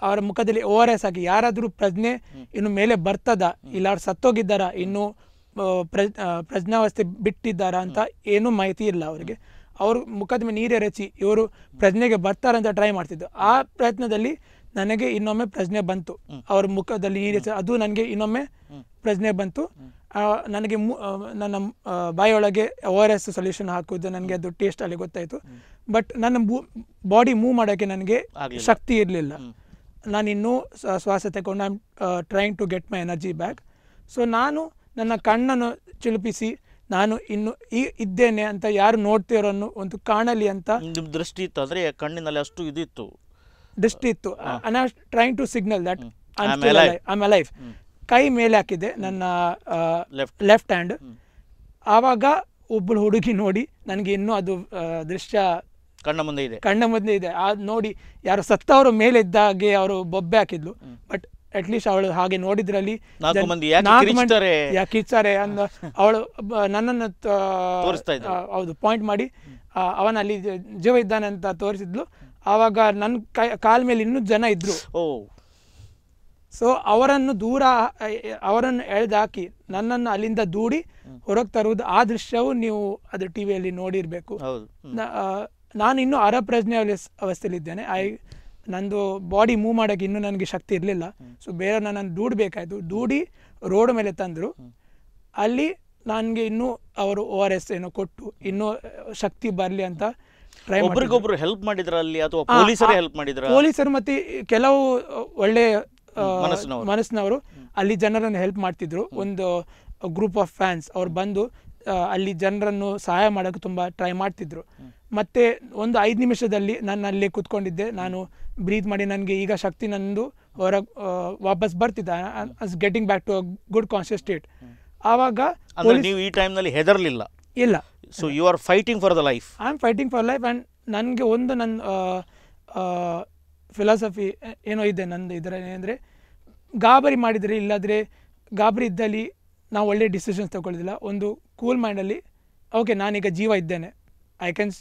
ಅವರ ಮುಖದಲ್ಲಿ ORS ಹಾಕಿ ಯಾರಾದ್ರೂ ಪ್ರಜ್ಞೆ ಇನ್ನು ಮೇಲೆ ಬರ್ತದ, ಇಲ್ಲ ಅವ್ರು ಸತ್ತೋಗಿದ್ದಾರ, ಇನ್ನು ಪ್ರಜ್ಞಾವಸ್ಥೆ ಬಿಟ್ಟಿದ್ದಾರ ಅಂತ ಏನೂ ಮಾಹಿತಿ ಇಲ್ಲ ಅವರಿಗೆ. ಅವರು ಮುಖದ ಮೇಲೆ ನೀರೆರಚಿ ಇವರು ಪ್ರಜ್ಞೆಗೆ ಬರ್ತಾರಂತ ಟ್ರೈ ಮಾಡ್ತಿದ್ದು. ಆ ಪ್ರಯತ್ನದಲ್ಲಿ ನನಗೆ ಇನ್ನೊಮ್ಮೆ ಪ್ರಜ್ಞೆ ಬಂತು. ಅವ್ರ ಮುಖದಲ್ಲಿ ನೀರೆರಚಿ ಅದು ನನಗೆ ಇನ್ನೊಮ್ಮೆ ಪ್ರಜ್ಞೆ ಬಂತು. ನನಗೆ ನನ್ನ ಬಾಯಿಯೊಳಗೆ ORS ಸೊಲ್ಯೂಷನ್ ಹಾಕುವುದು ನನಗೆ ಅದು ಟೇಸ್ಟ್ ಅಲ್ಲಿ ಗೊತ್ತಾಯಿತು. ಬಟ್ ನನ್ನ ಬಾಡಿ ಮೂವ್ ಮಾಡೋಕ್ಕೆ ನನಗೆ ಶಕ್ತಿ ಇರಲಿಲ್ಲ. ನಾನಿನ್ನೂ ಶ್ವಾಸ ತಗೊಂಡು I am trying to get my energy back. So ನಾನು ನನ್ನ ಕಣ್ಣನ್ನು ಚಿಲುಪಿಸಿ ನಾನು ಇನ್ನು ಇದ್ದೇನೆ ಅಂತ ಯಾರು ನೋಡ್ತಿರೋನು ಒಂದು ಕಾಣಲಿ ಅಂತ ದೃಷ್ಟಿ ಇತ್ತು. ಅಂದರೆ ಕಣ್ಣಿನಲ್ಲಿ ಅಷ್ಟು ಇದಿತ್ತು, ದೃಷ್ಟಿ ಇತ್ತು. I am trying to signal that I am alive. ಕೈ ಮೇಲೆ ಹಾಕಿದೆ ನನ್ನ ಲೆಫ್ಟ್ ಹ್ಯಾಂಡ್. ಆವಾಗ ಒಬ್ಬಳು ಹುಡುಗಿ ನೋಡಿ ನನಗೆ ಇನ್ನೂ ಅದು ದೃಶ್ಯ ಕಣ್ಣ ಮುಂದೆ ಇದೆ. ನೋಡಿ ಯಾರು ಸತ್ತವರು ಮೇಲೆ ಇದ್ದಾಗೆ ಅವರು ಬೊಬ್ಬೆ ಹಾಕಿದ್ಲು. ಬಟ್ ಅಟ್ಲೀಸ್ಟ್ ಅವಳು ಹಾಗೆ ನೋಡಿದ್ರಲ್ಲಿ ಯಾಕಿರ್ತಾರೆ ಅಂದ ಅವಳು ನನ್ನನ್ನು ಹೌದು ಪಾಯಿಂಟ್ ಮಾಡಿ ಅವನಲ್ಲಿ ಜೀವ ಇದ್ದಾನೆ ಅಂತ ತೋರಿಸಿದ್ಲು. ಆವಾಗ ನನ್ನ ಕಾಲ್ ಮೇಲೆ ಇನ್ನೂ ಜನ ಇದ್ರು. ಸೊ ಅವರನ್ನು ಎಳೆದಾಕಿ ನನ್ನನ್ನು ಅಲ್ಲಿಂದ ದೂಡಿ ಹೊರಗೆ ತರುವುದು, ಆ ದೃಶ್ಯವು ನೀವು ಅದು ಟಿವಿಯಲ್ಲಿ ನೋಡಿರ್ಬೇಕು. ನಾನು ಇನ್ನೂ ಅರಪ್ರಜ್ಞೆ ಅವಸ್ಥೆಯಲ್ಲಿದ್ದೇನೆ. ನಂದು ಬಾಡಿ ಮೂವ್ ಮಾಡೋಕ್ಕೆ ಇನ್ನೂ ನನಗೆ ಶಕ್ತಿ ಇರಲಿಲ್ಲ. ಸೊ ಬೇರೆ ನನ್ನನ್ನು ದೂಡಬೇಕಾಯ್ತು. ದೂಡಿ ರೋಡ್ ಮೇಲೆ ತಂದರು. ಅಲ್ಲಿ ನನಗೆ ಇನ್ನೂ ಅವರು ORS ಏನೋ ಕೊಟ್ಟು ಇನ್ನೂ ಶಕ್ತಿ ಬರಲಿ ಅಂತ ಟ್ರೈ ಒಬ್ಬರಿಗೊಬ್ರು ಹೆಲ್ಪ್ ಮಾಡಿದ್ರ ಅಲ್ಲಿ, ಅಥವಾ ಪೊಲೀಸರೇ ಹೆಲ್ಪ್ ಮಾಡಿದ್ರ? ಪೊಲೀಸರು ಮತ್ತು ಕೆಲವು ಒಳ್ಳೆ ಮನಸ್ಸಿನವರು ಅಲ್ಲಿ ಜನರನ್ನು ಹೆಲ್ಪ್ ಮಾಡ್ತಿದ್ರು. ಒಂದು ಗ್ರೂಪ್ ಆಫ್ ಫ್ಯಾನ್ಸ್ ಅವ್ರು ಬಂದು ಅಲ್ಲಿ ಜನರನ್ನು ಸಹಾಯ ಮಾಡೋಕ್ಕೆ ತುಂಬ ಟ್ರೈ ಮಾಡ್ತಿದ್ರು. ಮತ್ತೆ ಒಂದು 5 ನಿಮಿಷದಲ್ಲಿ ನಾನು ಅಲ್ಲೇ ಕೂತ್ಕೊಂಡಿದ್ದೆ. ನಾನು ಬ್ರೀತ್ ಮಾಡಿ ನನಗೆ ಈಗ ಶಕ್ತಿ ನಂದು ವಾಪಸ್ ಬರ್ತಿದ್ದೆ. Getting back to good conscious state. ಆವಾಗ ನೀವು ಈ ಟೈಮ್ನಲ್ಲಿ ಹೆದರ್ಲಿಲ್ಲ? ಇಲ್ಲ. So you are fighting for the life? I am fighting for life. And ನನಗೆ ಒಂದು ನನ್ನ ಫಿಲಾಸಫಿ ಏನೋ ಇದೆ ನಂದು ಇದರ ಏನಂದರೆ, ಗಾಬರಿ ಮಾಡಿದರೆ ಇಲ್ಲಾದರೆ ಗಾಬರಿ ಇದ್ದಲ್ಲಿ ನಾವು ಒಳ್ಳೆ ಡಿಸಿಷನ್ಸ್ ತಗೊಳ್ಳೋದಿಲ್ಲ. ಒಂದು ಕೂಲ್ ಮೈಂಡಲ್ಲಿ ಓಕೆ ನಾನೀಗ ಜೀವ ಇದ್ದೇನೆ, ಐ ಕ್ಯಾನ್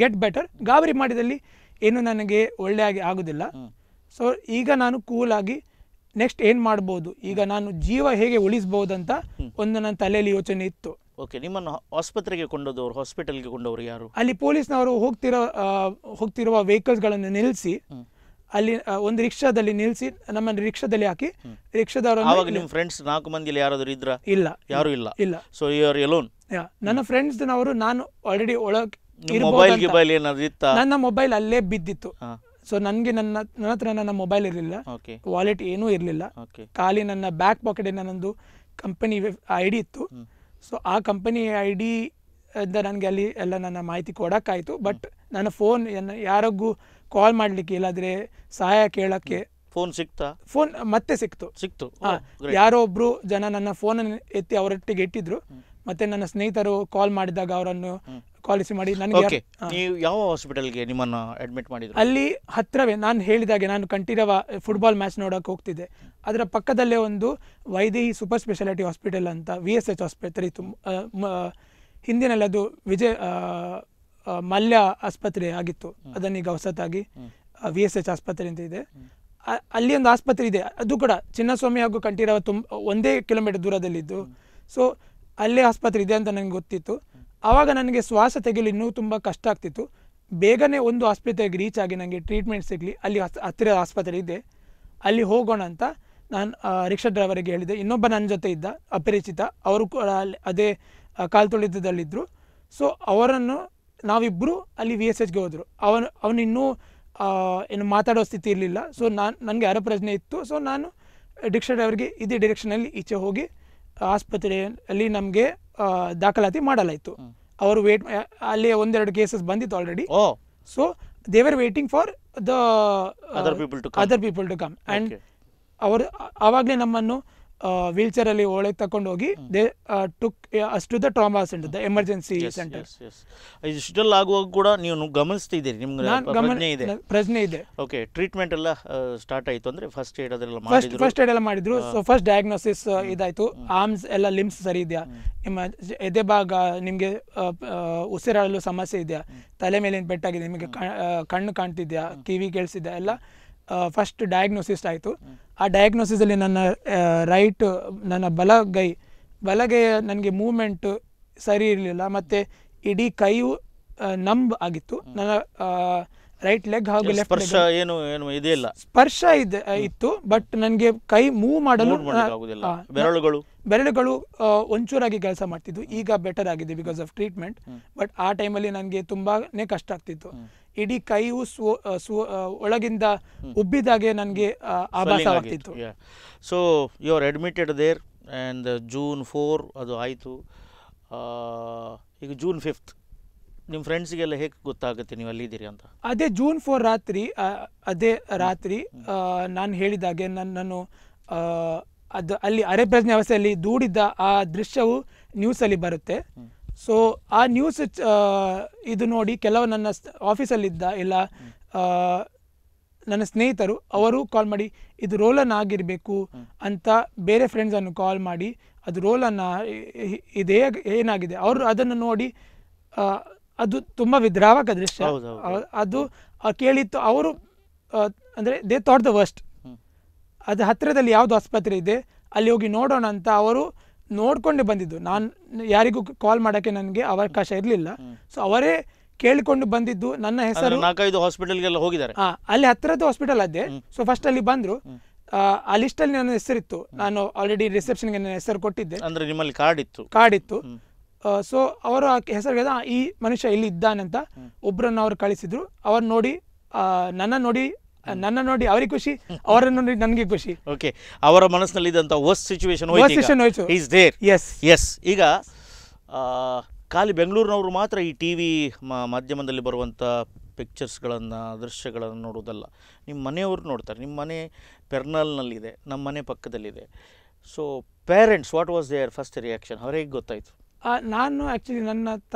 ಗೆಟ್ ಬೆಟರ್. ಗಾಬರಿ ಮಾಡಿದಲ್ಲಿ ಏನು ನನಗೆ ಒಳ್ಳೆಯಾಗಿ ಆಗೋದಿಲ್ಲ. ಸೊ ಈಗ ನಾನು ಕೂಲಾಗಿ ನೆಕ್ಸ್ಟ್ ಏನು ಮಾಡ್ಬೋದು, ಈಗ ನಾನು ಜೀವ ಹೇಗೆ ಉಳಿಸ್ಬೋದಂತ ಒಂದು ನನ್ನ ತಲೆಯಲ್ಲಿ ಯೋಚನೆ ಇತ್ತು. ಓಕೆ, ನಿಮ್ಮನ್ನು ಆಸ್ಪತ್ರೆಗೆ ಕೊಂಡೋದವರು, ಹಾಸ್ಪಿಟಲ್ಗೆ ಕೊಂಡವರು ಯಾರು? ಅಲ್ಲಿ ಪೊಲೀಸ್ನವರು ಹೋಗ್ತಿರುವ ವೆಹಿಕಲ್ಸ್ಗಳನ್ನು ನಿಲ್ಲಿಸಿ ಅಲ್ಲಿ ಒಂದು ರಿಕ್ಷಾದಲ್ಲಿ ನಿಲ್ಲಿಸಿ ನಮ್ಮನ್ನು ರಿಕ್ಷಾದಲ್ಲಿ ಹಾಕಿ ರಿಕ್ಷಾದವರು. ಆವಾಗ ನಿಮ್ಮ ಫ್ರೆಂಡ್ಸ್ 4 ಮಂದಿಯಲ್ಲಿ ಯಾರಾದರೂ ಇದ್ರ? ಇಲ್ಲ, ಯಾರು ಇಲ್ಲ. So you are alone? ನನ್ನ ಫ್ರೆಂಡ್ಸ್ನವರು ನಾನು ಆಲ್ರೆಡಿ ಒಳಗೆ ನನ್ನ ಮೊಬೈಲ್ ಅಲ್ಲೇ ಬಿದ್ದಿತ್ತು. ಸೊ ನನಗೆ ನನ್ನ ಹತ್ರ ನನ್ನ ಮೊಬೈಲ್ ಇರಲಿಲ್ಲ, ವಾಲೆಟ್ ಏನೂ ಇರಲಿಲ್ಲ. ಖಾಲಿ ನನ್ನ ಬ್ಯಾಕ್ ಪಾಕೆಟ್ ನನ್ನೊಂದು ಕಂಪನಿ ID ಇತ್ತು. ಸೊ ಆ ಕಂಪನಿ ID ಇಂದ ನನಗೆ ಅಲ್ಲಿ ಎಲ್ಲ ನನ್ನ ಮಾಹಿತಿ ಕೊಡೋಕ್ಕಾಯಿತು. ಬಟ್ ನನ್ನ ಫೋನ್ ಯಾರಿಗೂ ಕಾಲ್ ಮಾಡಲಿಕ್ಕೆ ಇಲ್ಲಾದರೆ ಸಹಾಯ ಕೇಳೋಕ್ಕೆ ಫೋನ್ ಮತ್ತೆ ಸಿಕ್ತು. ಯಾರೋ ಒಬ್ರು ಜನ ನನ್ನ ಫೋನನ್ನು ಎತ್ತಿ ಅವರೊಟ್ಟಿಗೆ ಇಟ್ಟಿದ್ರು. ಮತ್ತೆ ನನ್ನ ಸ್ನೇಹಿತರು ಕಾಲ್ ಮಾಡಿದಾಗ ಅವರನ್ನು ಕಾಲಿಸಿ ಮಾಡಿ ನನಗೆ. ನೀವು ಯಾವ ಹಾಸ್ಪಿಟಲ್ಗೆ ನಿಮ್ಮನ್ನು ಅಡ್ಮಿಟ್ ಮಾಡಿದ್ರು? ಅಲ್ಲಿ ಹತ್ತಿರವೇ ನಾನು ಹೇಳಿದಾಗೆ ನಾನು ಕಂಠೀರವ ಫುಟ್ಬಾಲ್ ಮ್ಯಾಚ್ ನೋಡೋಕೆ ಹೋಗ್ತಿದ್ದೆ. ಅದರ ಪಕ್ಕದಲ್ಲೇ ಒಂದು ವೈದೇಹಿ ಸೂಪರ್ ಸ್ಪೆಷಾಲಿಟಿ ಹಾಸ್ಪಿಟಲ್ ಅಂತ VSH ಆಸ್ಪತ್ರೆ ಇತ್ತು. ಹಿಂದಿನಲ್ಲಿ ಅದು ಮಲ್ಯ ಆಸ್ಪತ್ರೆ ಆಗಿತ್ತು. ಅದನ್ನೀಗ ಹೊಸತಾಗಿ VSH ಆಸ್ಪತ್ರೆ ಅಂತ ಇದೆ. ಅಲ್ಲಿ ಒಂದು ಆಸ್ಪತ್ರೆ ಇದೆ, ಅದು ಕೂಡ ಚಿನ್ನಸ್ವಾಮಿ ಹಾಗೂ ಕಂಠೀರವ 1 ಕಿಲೋಮೀಟರ್ ದೂರದಲ್ಲಿದ್ದು. ಸೊ ಅಲ್ಲೇ ಆಸ್ಪತ್ರೆ ಇದೆ ಅಂತ ನನಗೆ ಗೊತ್ತಿತ್ತು. ಆವಾಗ ನನಗೆ ಶ್ವಾಸ ತೆಗೆಯಲು ಇನ್ನೂ ತುಂಬ ಕಷ್ಟ ಆಗ್ತಿತ್ತು. ಬೇಗನೆ ಒಂದು ಆಸ್ಪತ್ರೆಗೆ ರೀಚ್ ಆಗಿ ನನಗೆ ಟ್ರೀಟ್ಮೆಂಟ್ ಸಿಗಲಿ, ಅಲ್ಲಿ ಹತ್ತಿರ ಆಸ್ಪತ್ರೆ ಇದೆ, ಅಲ್ಲಿ ಹೋಗೋಣ ಅಂತ ನಾನು ರಿಕ್ಷಾ ಡ್ರೈವರಿಗೆ ಹೇಳಿದೆ. ಇನ್ನೊಬ್ಬ ನನ್ನ ಜೊತೆ ಇದ್ದ ಅಪರಿಚಿತ, ಅವರು ಕೂಡ ಅದೇ ಕಾಲು ತುಳಿತದಲ್ಲಿದ್ದರು. ಸೊ ಅವರನ್ನು ನಾವಿಬ್ಬರು ಅಲ್ಲಿ VSHಗೆ ಹೋದರು. ಅವನು ಇನ್ನೂ ಏನು ಮಾತಾಡೋ ಸ್ಥಿತಿ ಇರಲಿಲ್ಲ. ಸೊ ನನಗೆ ಅರಪ್ರಜ್ಞೆ ಇತ್ತು. ಸೊ ನಾನು ರಿಕ್ಷಾ ಡ್ರೈವರ್ಗೆ ಇದೇ ಡೈರೆಕ್ಷನಲ್ಲಿ ಈಚೆ ಹೋಗಿ ಆಸ್ಪತ್ರೆಯಲ್ಲಿ ನಮಗೆ ದಾಖಲಾತಿ ಮಾಡಲಾಯಿತು. ಅವರು ಅಲ್ಲಿ 1-2 ಕೇಸಸ್ ಬಂದಿತ್ತು already. So they were waiting for the other people to come. And ಅವರು ಆವಾಗಲೇ ನಮ್ಮನ್ನು ವೀಲ್ಚೇರಲ್ಲಿ ಒಳಗೆ ತಗೊಂಡು ಹೋಗಿ they took us to the trauma centre, the emergency centre. ಇಷ್ಟೆಲ್ಲ ಆಗುವಾಗ ಕೂಡ ನೀವು ಗಮನಿಸ್ತಿದ್ದೀರಿ, ನಿಮ್ಗೆ ಪ್ರಜ್ಞೆ ಇದೆ. ಓಕೆ, ಟ್ರೀಟ್ಮೆಂಟ್ ಎಲ್ಲ ಸ್ಟಾರ್ಟ್ ಆಯಿತು ಅಂದರೆ ಫಸ್ಟ್ ಏಡ್ ಎಲ್ಲ ಮಾಡಿದ್ರು. ಸೊ ಫಸ್ಟ್ ಡಯಾಗ್ನೋಸಿಸ್ ಇದಾಯಿತು. ಆರ್ಮ್ಸ್ ಎಲ್ಲ ಲಿಮ್ಸ್ ಸರಿ ಇದೆಯಾ, ನಿಮ್ಮ ಎದೆ ಭಾಗ ನಿಮಗೆ ಉಸಿರಾಡಲು ಸಮಸ್ಯೆ ಇದೆಯಾ, ತಲೆ ಮೇಲಿನ ಪೆಟ್ಟಾಗಿದೆ, ನಿಮಗೆ ಕಣ್ಣು ಕಾಣ್ತಿದ್ಯಾ, ಕಿವಿ ಕೇಳಿಸಿದ್ಯಾ, ಎಲ್ಲ ಫಸ್ಟ್ ಡಯಾಗ್ನೋಸಿಸ್ ಆಯಿತು. ಆ ಡಯಾಗ್ನೋಸಿಸಲ್ಲಿ ನನ್ನ ನನ್ನ ಬಲಗೈ ನನಗೆ ಮೂವ್ಮೆಂಟ್ ಸರಿ ಇರಲಿಲ್ಲ. ಮತ್ತು ಇಡೀ ಕೈಯು ನಂಬ್ ಆಗಿತ್ತು. ನನ್ನ ರೈಟ್ ಲೆಗ್ ಹಾಗೂ ಲೆಫ್ಟ್ ಸ್ಪರ್ಶ ಏನು ಏನು ಇದೆಯಲ್ಲ, ಸ್ಪರ್ಶ ಇತ್ತು, ಬಟ್ ನನಗೆ ಕೈ ಮೂವ್ ಮಾಡಲು ಆಗುದಿಲ್ಲ. ಬೆರಳುಗಳು ಒಂಚೂರಾಗಿ ಕೆಲಸ ಮಾಡ್ತಿದ್ದು. ಈಗ ಬೆಟರ್ ಆಗಿದೆ ಬಿಕಾಸ್ ಆಫ್ ಟ್ರೀಟ್ಮೆಂಟ್. ಬಟ್ ಆ ಟೈಮಲ್ಲಿ ನನಗೆ ತುಂಬಾನೇ ಕಷ್ಟ ಆಗ್ತಿತ್ತು. ಇಡೀ ಕೈಯು ಒಳಗಿಂದ ಉಬ್ಬಿದಾಗೆ ನನಗೆ ಆಭಾಸವಾಗ್ತಿತ್ತು. So you are admitted there and June 4 ಅದು ಆಯಿತು. ಈಗ June 5 ನಿಮ್ಮ ಫ್ರೆಂಡ್ಸಿಗೆಲ್ಲ ಹೇಗೆ ಗೊತ್ತಾಗುತ್ತೆ ನೀವು ಅಲ್ಲಿದ್ದೀರಿ ಅಂತ? ಅದೇ June 4 ರಾತ್ರಿ ನಾನು ಹೇಳಿದಾಗೆ ನಾನು ಅದು ಅಲ್ಲಿ ಅರೆಪ್ರಜ್ಞೆ ಅವಸ್ಥೆಯಲ್ಲಿ ದೂಡಿದ್ದ ಆ ದೃಶ್ಯವು ನ್ಯೂಸಲ್ಲಿ ಬರುತ್ತೆ. ಸೊ ಆ ನ್ಯೂಸ್ ಇದು ನೋಡಿ ಕೆಲವು ನನ್ನ ಆಫೀಸಲ್ಲಿದ್ದ ಇಲ್ಲ ನನ್ನ ಸ್ನೇಹಿತರು ಅವರು ಕಾಲ್ ಮಾಡಿ ಇದು ರೋಲನ್ ಆಗಿರಬೇಕು ಅಂತ ಬೇರೆ ಫ್ರೆಂಡ್ಸನ್ನು ಕಾಲ್ ಮಾಡಿ ಅದು ರೋಲನ್ನ ಇದು ಏನಾಗಿದೆ ಅವರು ಅದನ್ನು ನೋಡಿ ಅದು ತುಂಬ ವಿದ್ರಾವಕ ದೃಶ್ಯ. ಅದು ಕೇಳಿತ್ತು. ಅವರು ಅಂದರೆ ದೇ ಥಾಟ್ ದ ವರ್ಸ್ಟ್. ಅದು ಹತ್ತಿರದಲ್ಲಿ ಯಾವುದು ಆಸ್ಪತ್ರೆ ಇದೆ ಅಲ್ಲಿ ಹೋಗಿ ನೋಡೋಣ ಅಂತ ಅವರು ನೋಡ್ಕೊಂಡೆ ಬಂದಿದ್ದು. ನಾನು ಯಾರಿಗೂ ಕಾಲ್ ಮಾಡೋಕ್ಕೆ ನನಗೆ ಅವಕಾಶ ಇರಲಿಲ್ಲ. ಸೊ ಅವರೇ ಕೇಳಿಕೊಂಡು ಬಂದಿದ್ದು. ನನ್ನ ಹೆಸರು 4-5 ಹಾಸ್ಪಿಟಲ್ಗೆಲ್ಲ ಹೋಗಿದ್ದಾರೆ. ಅಲ್ಲಿ ಹತ್ತಿರದ ಹಾಸ್ಪಿಟಲ್ ಅದೇ. ಸೊ ಫಸ್ಟ್ ಅಲ್ಲಿ ಬಂದರು. ಆ ಲಿಸ್ಟಲ್ಲಿ ನನ್ನ ಹೆಸರಿತ್ತು. ನಾನು ಆಲ್ರೆಡಿ ರಿಸೆಪ್ಷನ್ಗೆ ನನ್ನ ಹೆಸರು ಕೊಟ್ಟಿದ್ದೆ. ಅಂದರೆ ನಿಮ್ಮಲ್ಲಿ ಕಾರ್ಡ್ ಇತ್ತು. ಸೊ ಅವರು ಆ ಹೆಸರಿಗೆ ಈ ಮನುಷ್ಯ ಇಲ್ಲಿ ಇದ್ದಾನಂತ ಒಬ್ಬರನ್ನು ಅವರು ಕಳಿಸಿದ್ರು. ಅವ್ರು ನೋಡಿ ನನ್ನ ನೋಡಿ ಅವರಿಗೆ ಖುಷಿ, ಅವರನ್ನು ನೋಡಿ ನನಗೆ ಖುಷಿ. ಓಕೆ, ಅವರ ಮನಸ್ಸಿನಲ್ಲಿ ಇದ್ದಂತ ವರ್ಸ್ಟ್ ಸಿಚುವೇಶನ್ ಹೋಯಿತು. Is there. ಎಸ್. ಈಗ ಖಾಲಿ ಬೆಂಗಳೂರಿನವರು ಮಾತ್ರ ಈ ಟಿವಿ ಮಾಧ್ಯಮದಲ್ಲಿ ಬರುವಂಥ ಪಿಕ್ಚರ್ಸ್ಗಳನ್ನು ದೃಶ್ಯಗಳನ್ನು ನೋಡೋದಲ್ಲ, ನಿಮ್ಮ ಮನೆಯವರು ನೋಡ್ತಾರೆ. ನಿಮ್ಮ ಮನೆ ಪೆರ್ನಲ್ನಲ್ಲಿದೆ, ನಮ್ಮ ಮನೆ ಪಕ್ಕದಲ್ಲಿದೆ. So parents, what was their first reaction? ಅವರಿಗೆ ಗೊತ್ತಾಯಿತು? ನಾನು ಆ್ಯಕ್ಚುಲಿ ನನ್ನ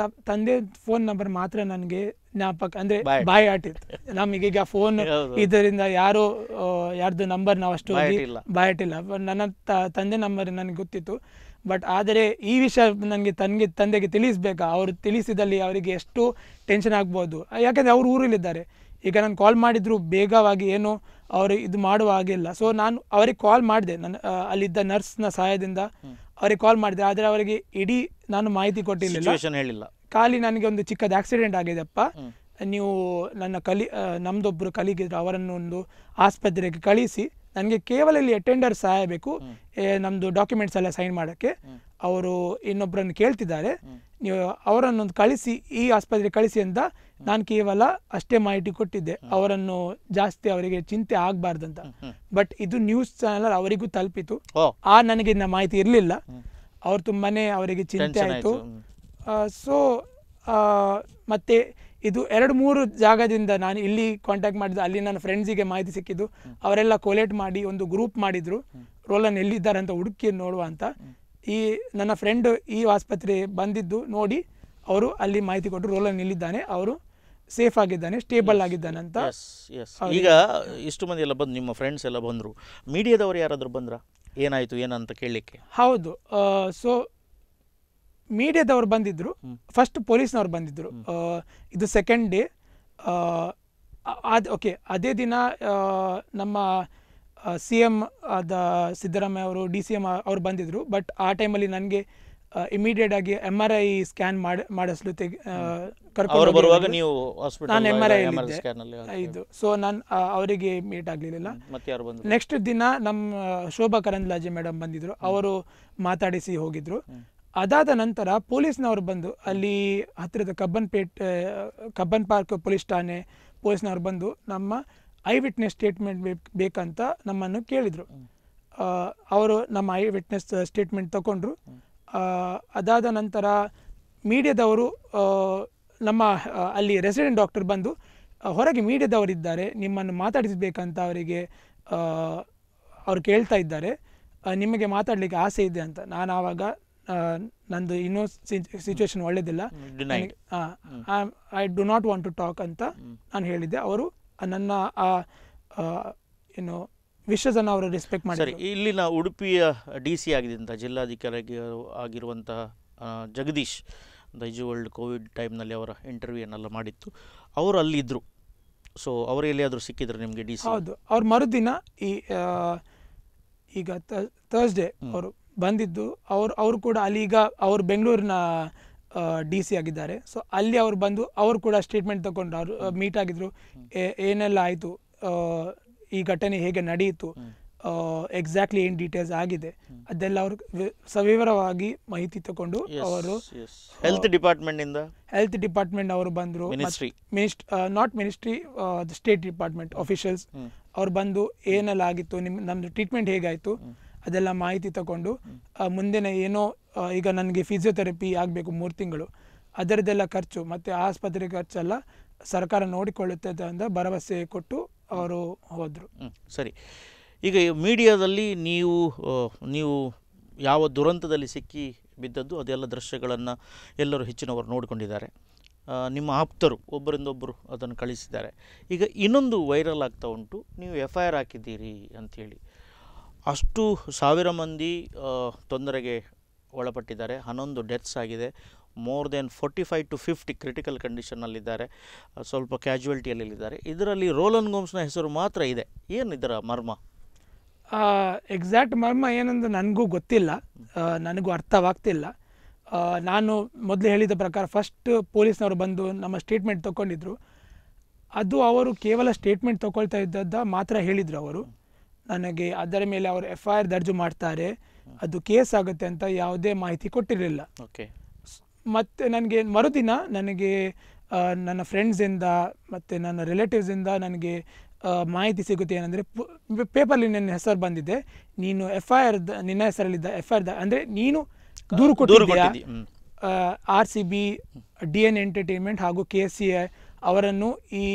ತಂದೆ ಫೋನ್ ನಂಬರ್ ಮಾತ್ರ ನನಗೆ ಜ್ಞಾಪಕ, ಅಂದರೆ ಬಾಯ್ ಆಟಿತ್ತು. ನಮಗೀಗ ಫೋನ್ ಇದರಿಂದ ಯಾರ್ದು ನಂಬರ್ ನಾವು ಅಷ್ಟು ಬಾಯಟಿಲ್ಲ. ನನ್ನ ತಂದೆ ನಂಬರ್ ನನಗೆ ಗೊತ್ತಿತ್ತು. ಬಟ್ ಆದರೆ ಈ ವಿಷಯ ನನಗೆ ತಂದೆಗೆ ತಿಳಿಸ್ಬೇಕಾ? ಅವರು ತಿಳಿಸಿದಲ್ಲಿ ಅವರಿಗೆ ಎಷ್ಟು ಟೆನ್ಷನ್ ಆಗ್ಬೋದು. ಯಾಕೆಂದರೆ ಅವರು ಊರಲ್ಲಿದ್ದಾರೆ. ಈಗ ನಾನು ಕಾಲ್ ಮಾಡಿದ್ರು ಬೇಗವಾಗಿ ಏನು ಅವರು ಇದು ಮಾಡುವ ಹಾಗಿಲ್ಲ. ಸೊ ನಾನು ಅವರಿಗೆ ಕಾಲ್ ಮಾಡಿದೆ, ಅಲ್ಲಿದ್ದ ನರ್ಸ್ನ ಸಹಾಯದಿಂದ ಅವರಿಗೆ ಕಾಲ್ ಮಾಡಿದೆ. ಆದರೆ ಅವರಿಗೆ ಇಡೀ ನಾನು ಮಾಹಿತಿ ಕೊಟ್ಟಿರಲಿಲ್ಲ. ಖಾಲಿ ನನಗೆ ಒಂದು ಚಿಕ್ಕದು ಆಕ್ಸಿಡೆಂಟ್ ಆಗಿದೆಪ್ಪ, ನೀವು ನಮ್ಮದೊಬ್ಬರು ಕಲಿಗಿದ್ರು, ಅವರನ್ನು ಒಂದು ಆಸ್ಪತ್ರೆಗೆ ಕಳಿಸಿ ನನಗೆ ಕೇವಲ ಇಲ್ಲಿ ಅಟೆಂಡರ್ ಸಹಾಯ ಬೇಕು, ನಮ್ಮದು ಡಾಕ್ಯುಮೆಂಟ್ಸ್ ಎಲ್ಲ ಸೈನ್ ಮಾಡೋಕ್ಕೆ. ಅವರು ಇನ್ನೊಬ್ಬರನ್ನು ಕೇಳ್ತಿದ್ದಾರೆ, ನೀವು ಅವರನ್ನೊಂದು ಕಳಿಸಿ, ಈ ಆಸ್ಪತ್ರೆಗೆ ಕಳಿಸಿ ಅಂತ ನಾನು ಕೇವಲ ಅಷ್ಟೇ ಮಾಹಿತಿ ಕೊಟ್ಟಿದ್ದೆ. ಅವರನ್ನು ಜಾಸ್ತಿ ಅವರಿಗೆ ಚಿಂತೆ ಆಗಬಾರ್ದಂತ. ಬಟ್ ಇದು ನ್ಯೂಸ್ ಚಾನಲ್ ಅವರಿಗೂ ತಲುಪಿತು. ನನಗೆ ಇನ್ನ ಮಾಹಿತಿ ಇರಲಿಲ್ಲ. ಅವ್ರು ತುಂಬಾನೇ ಅವರಿಗೆ ಚಿಂತೆ ಆಯಿತು. ಸೊ ಮತ್ತೆ ಇದು 2-3 ಜಾಗದಿಂದ ನಾನು ಇಲ್ಲಿ ಕಾಂಟ್ಯಾಕ್ಟ್ ಮಾಡಿದ್ದು, ಅಲ್ಲಿ ನನ್ನ ಫ್ರೆಂಡ್ಸಿಗೆ ಮಾಹಿತಿ ಸಿಕ್ಕಿದ್ದು. ಅವರೆಲ್ಲ ಕೊಲೇಟ್ ಮಾಡಿ ಒಂದು ಗ್ರೂಪ್ ಮಾಡಿದ್ರು, ರೋಲನ್ ಎಲ್ಲಿದ್ದಾರೆ ಅಂತ ಹುಡುಕಿ ನೋಡುವ ಅಂತ. ಈ ನನ್ನ ಫ್ರೆಂಡ್ ಈ ಆಸ್ಪತ್ರೆ ಬಂದಿದ್ದು ನೋಡಿ ಅವರು ಅಲ್ಲಿ ಮಾಹಿತಿ ಕೊಟ್ಟರು, ರೋಲನ್ ಎಲ್ಲಿದ್ದಾನೆ, ಅವರು ಸೇಫ್ ಆಗಿದ್ದಾನೆ, ಸ್ಟೇಬಲ್ ಆಗಿದ್ದಾನೆ ಅಂತ. ಈಗ ಇಷ್ಟು ಮಂದಿ ಎಲ್ಲ ಬಂದು, ನಿಮ್ಮ ಫ್ರೆಂಡ್ಸ್ ಎಲ್ಲ ಬಂದರು, ಮೀಡಿಯಾದವರು ಯಾರಾದರೂ ಬಂದ್ರ ಏನಾಯಿತು ಏನಂತ ಕೇಳಲಿಕ್ಕೆ? ಹೌದು. ಸೊ ಮೀಡಿಯಾದವ್ರು ಬಂದಿದ್ರು, ಫಸ್ಟ್ ಪೊಲೀಸ್ನವ್ರು ಬಂದಿದ್ರು. ಇದು ಸೆಕೆಂಡ್ ಡೇ. ಓಕೆ, ಅದೇ ದಿನ ನಮ್ಮ CM ಆದ ಸಿದ್ದರಾಮಯ್ಯ ಅವರು, DCM ಅವರು ಬಂದಿದ್ರು. ಬಟ್ ಆ ಟೈಮಲ್ಲಿ ನನಗೆ ಇಮಿಡಿಯೇಟ್ ಆಗಿ MRI ಸ್ಕ್ಯಾನ್ ಮಾಡಿಸಲು ನಾನು MRI ಇದು. ಸೊ ನಾನು ಅವರಿಗೆ ಮೀಟ್ ಆಗಲಿಲ್ಲ. ನೆಕ್ಸ್ಟ್ ದಿನ ನಮ್ಮ ಶೋಭಾ ಕರಂದ್ಲಾಜೆ ಮೇಡಮ್ ಬಂದಿದ್ರು, ಅವರು ಮಾತಾಡಿಸಿ ಹೋಗಿದ್ರು. ಅದಾದ ನಂತರ ಪೊಲೀಸ್ನವರು ಬಂದು ಅಲ್ಲಿ ಹತ್ತಿರದ ಕಬ್ಬನ್ ಪಾರ್ಕ್ ಪೊಲೀಸ್ ಠಾಣೆ ಪೊಲೀಸ್ನವ್ರು ಬಂದು ನಮ್ಮ ಐ ವಿಟ್ನೆಸ್ ಸ್ಟೇಟ್ಮೆಂಟ್ ಬೇಕಂತ ನಮ್ಮನ್ನು ಕೇಳಿದರು. ಅವರು ನಮ್ಮ ಐ ವಿಟ್ನೆಸ್ ಸ್ಟೇಟ್ಮೆಂಟ್ ತಗೊಂಡ್ರು. ಅದಾದ ನಂತರ ಮೀಡಿಯಾದವರು, ನಮ್ಮ ಅಲ್ಲಿ ರೆಸಿಡೆಂಟ್ ಡಾಕ್ಟರ್ ಬಂದು, ಹೊರಗೆ ಮೀಡಿಯಾದವರಿದ್ದಾರೆ, ನಿಮ್ಮನ್ನು ಮಾತಾಡಿಸಬೇಕಂತ ಅವರಿಗೆ ಅವ್ರು ಕೇಳ್ತಾ ಇದ್ದಾರೆ, ನಿಮಗೆ ಮಾತಾಡಲಿಕ್ಕೆ ಆಸೆ ಇದೆ ಅಂತ. ನಾನು ಆವಾಗ ನಂದು ಇನ್ನೂ ಸಿಚುವೇಶನ್ ಒಳ್ಳೇದಿಲ್ಲ, I do not want to talk ಅಂತ ನಾನು ಹೇಳಿದ್ದೆ. ಅವರು ನನ್ನ ಏನು ವಿಷಯವನ್ನು ಅವರು ರೆಸ್ಪೆಕ್ಟ್ ಮಾಡಿದ್ದಾರೆ. ಇಲ್ಲಿನ ಉಡುಪಿಯ DC ಆಗಿದ್ದಂಥ ಜಿಲ್ಲಾಧಿಕಾರಿ ಆಗಿರುವಂತಹ ಜಗದೀಶ್ ದೈಜು ವರ್ಲ್ಡ್ ಕೋವಿಡ್ ಟೈಮ್ನಲ್ಲಿ ಅವರ ಇಂಟರ್ವ್ಯೂನೆಲ್ಲ ಮಾಡಿತ್ತು, ಅವರು ಅಲ್ಲಿದ್ದರು. ಸೊ ಅವರು ಎಲ್ಲಿಯಾದರೂ ಸಿಕ್ಕಿದ್ರು ನಿಮಗೆ DC? ಹೌದು, ಅವ್ರು ಮರುದಿನ ಈಗ ಥರ್ಸ್ಡೇ ಅವರು ಬಂದಿದ್ದು. ಅವರು ಕೂಡ ಅಲ್ಲಿ ಈಗ ಅವರು ಬೆಂಗಳೂರಿನ DC ಆಗಿದ್ದಾರೆ. ಸೊ ಅಲ್ಲಿ ಅವ್ರು ಬಂದು ಅವರು ಕೂಡ ಸ್ಟೇಟ್ಮೆಂಟ್ ತಗೊಂಡು ಅವರು ಮೀಟ್ ಆಗಿದ್ರು. ಏನೆಲ್ಲ ಆಯಿತು, ಈ ಘಟನೆ ಹೇಗೆ ನಡೆಯಿತು, ಎಕ್ಸಾಕ್ಟ್ಲಿ ಏನು ಡೀಟೇಲ್ಸ್ ಆಗಿದೆ ಅದೆಲ್ಲ ಅವರು ಸವಿವರವಾಗಿ ಮಾಹಿತಿ ತಗೊಂಡು ಅವರು ಹೆಲ್ತ್ ಡಿಪಾರ್ಟ್ಮೆಂಟ್ ಅವರು ಬಂದರು. Not ministry, state department officials ಅವ್ರು ಬಂದು ಏನೆಲ್ಲ ಆಗಿತ್ತು, ನಮ್ಮದು ಟ್ರೀಟ್ಮೆಂಟ್ ಹೇಗಾಯಿತು ಅದೆಲ್ಲ ಮಾಹಿತಿ ತಗೊಂಡು ಮುಂದಿನ ಏನೋ ಈಗ ನನಗೆ ಫಿಸಿಯೋಥೆರಪಿ ಆಗಬೇಕು 3 ತಿಂಗಳು, ಅದರದ್ದೆಲ್ಲ ಖರ್ಚು ಮತ್ತು ಆಸ್ಪತ್ರೆ ಖರ್ಚೆಲ್ಲ ಸರ್ಕಾರ ನೋಡಿಕೊಳ್ಳುತ್ತೆ ಅಂತ ಭರವಸೆ ಕೊಟ್ಟು ಅವರು ಹೋದರು. ಸರಿ, ಈಗ ಮೀಡಿಯಾದಲ್ಲಿ ನೀವು ಯಾವ ದುರಂತದಲ್ಲಿ ಸಿಕ್ಕಿ ಬಿದ್ದದ್ದು ಅದೆಲ್ಲ ದೃಶ್ಯಗಳನ್ನು ಎಲ್ಲರೂ ಹೆಚ್ಚಿನವರು ನೋಡಿಕೊಂಡಿದ್ದಾರೆ. ನಿಮ್ಮ ಆಪ್ತರು ಒಬ್ಬರಿಂದೊಬ್ಬರು ಅದನ್ನು ಕಳಿಸಿದ್ದಾರೆ. ಈಗ ಇನ್ನೊಂದು ವೈರಲ್ ಆಗ್ತಾ ಉಂಟು, ನೀವು FIR ಹಾಕಿದ್ದೀರಿ ಅಂಥೇಳಿ. ಅಷ್ಟು 1000 ಮಂದಿ ತೊಂದರೆಗೆ ಒಳಪಟ್ಟಿದ್ದಾರೆ, 11 ಡೆತ್ಸ್ ಆಗಿದೆ, ಮೋರ್ ದೆನ್ 45 to 50 ಕ್ರಿಟಿಕಲ್ ಕಂಡೀಷನ್ನಲ್ಲಿದ್ದಾರೆ, ಸ್ವಲ್ಪ ಕ್ಯಾಜುಯಾಲಿಟಿಯಲ್ಲಿದ್ದಾರೆ. ಇದರಲ್ಲಿ ರೋಲನ್ ಗೋಮ್ಸ್ನ ಹೆಸರು ಮಾತ್ರ ಇದೆ. ಏನು ಇದರ ಮರ್ಮ? ಎಕ್ಸಾಕ್ಟ್ ಮರ್ಮ ಏನಂದು ನನಗೂ ಗೊತ್ತಿಲ್ಲ, ನನಗೂ ಅರ್ಥವಾಗ್ತಿಲ್ಲ. ನಾನು ಮೊದಲು ಹೇಳಿದ ಪ್ರಕಾರ ಫಸ್ಟ್ ಪೊಲೀಸ್ನವರು ಬಂದು ನಮ್ಮ ಸ್ಟೇಟ್ಮೆಂಟ್ ತೊಗೊಂಡಿದ್ರು. ಅದು ಅವರು ಕೇವಲ ಸ್ಟೇಟ್ಮೆಂಟ್ ತೊಗೊಳ್ತಾ ಇದ್ದದ್ದ ಮಾತ್ರ ಹೇಳಿದರು ಅವರು ನನಗೆ. ಅದರ ಮೇಲೆ ಅವರು FIR ದರ್ಜು ಮಾಡ್ತಾರೆ, ಅದು ಕೇಸ್ ಆಗುತ್ತೆ ಅಂತ ಯಾವುದೇ ಮಾಹಿತಿ ಕೊಟ್ಟಿರಲಿಲ್ಲ. ಓಕೆ. ಮತ್ತು ನನಗೆ ಮರುದಿನ ನನಗೆ ನನ್ನ ಫ್ರೆಂಡ್ಸಿಂದ ಮತ್ತು ನನ್ನ ರಿಲೇಟಿವ್ಸಿಂದ ನನಗೆ ಮಾಹಿತಿ ಸಿಗುತ್ತೆ. ಏನಂದರೆ ಪೇಪರ್ಲಿ ನನ್ನ ಹೆಸರು ಬಂದಿದೆ, ನೀನು ನಿನ್ನ ಹೆಸರಲ್ಲಿದ್ದ FIR ಅಂದರೆ ನೀನು ದೂರು ಕೊಟ್ಟಿದ್ದೀಯಾ, RCB, DN ಎಂಟರ್ಟೈನ್ಮೆಂಟ್ ಹಾಗೂ KCI ಅವರನ್ನು ಈ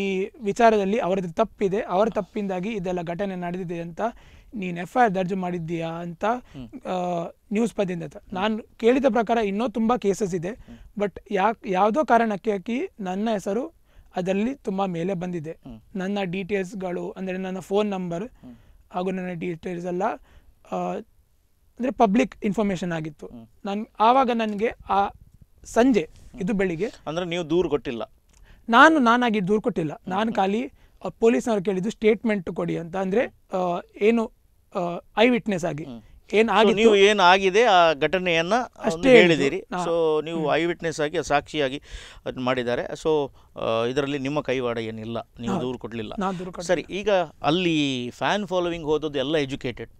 ವಿಚಾರದಲ್ಲಿ ಅವರದ್ದು ತಪ್ಪಿದೆ, ಅವರ ತಪ್ಪಿಂದಾಗಿ ಇದೆಲ್ಲ ಘಟನೆ ನಡೆದಿದೆ ಅಂತ ನೀನು FIR ದರ್ಜು ಮಾಡಿದ್ದೀಯಾ ಅಂತ ನ್ಯೂಸ್ ಬಂದಿದೆ. ನಾನು ಕೇಳಿದ ಪ್ರಕಾರ ಇನ್ನೂ ತುಂಬ ಕೇಸಸ್ ಇದೆ, ಬಟ್ ಯಾವುದೋ ಕಾರಣಕ್ಕೆ ನನ್ನ ಹೆಸರು ಅದರಲ್ಲಿ ತುಂಬ ಮೇಲೆ ಬಂದಿದೆ. ನನ್ನ ಡೀಟೇಲ್ಸ್ಗಳು ಅಂದರೆ ನನ್ನ ಫೋನ್ ನಂಬರ್ ಹಾಗೂ ನನ್ನ ಡೀಟೇಲ್ಸ್ ಎಲ್ಲ ಅಂದರೆ ಪಬ್ಲಿಕ್ ಇನ್ಫಾರ್ಮೇಷನ್ ಆಗಿತ್ತು. ಆವಾಗ ನನಗೆ ಆ ಸಂಜೆ, ಇದು ಬೆಳಿಗ್ಗೆ, ಅಂದರೆ ನೀವು ದೂರು ಕೊಟ್ಟಿಲ್ಲ? ನಾನಾಗಿ ದೂರು ಕೊಟ್ಟಿಲ್ಲ. ನಾನು ಖಾಲಿ ಪೊಲೀಸ್ನವ್ರು ಕೇಳಿದ್ದು ಸ್ಟೇಟ್ಮೆಂಟ್ ಕೊಡಿ ಅಂತ, ಅಂದರೆ ಏನು ಐ ವಿಟ್ನೆಸ್ ಆಗಿ ನೀವು ಏನಾಗಿದೆ ಆ ಘಟನೆಯನ್ನ ಅಷ್ಟೇ ಹೇಳಿದಿರಿ. ಸೊ ನೀವು ಐ ವಿಟ್ನೆಸ್ ಆಗಿ ಸಾಕ್ಷಿಯಾಗಿ ಅದನ್ನ ಮಾಡಿದ್ದಾರೆ. ಸೊ ಇದರಲ್ಲಿ ನಿಮ್ಮ ಕೈವಾಡ ಏನಿಲ್ಲ, ನೀವು ದೂರು ಕೊಡಲಿಲ್ಲ. ಸರಿ, ಈಗ ಅಲ್ಲಿ ಫ್ಯಾನ್ ಫಾಲೋವಿಂಗ್ ಹೋದದ್ದು ಎಲ್ಲ ಎಜುಕೇಟೆಡ್,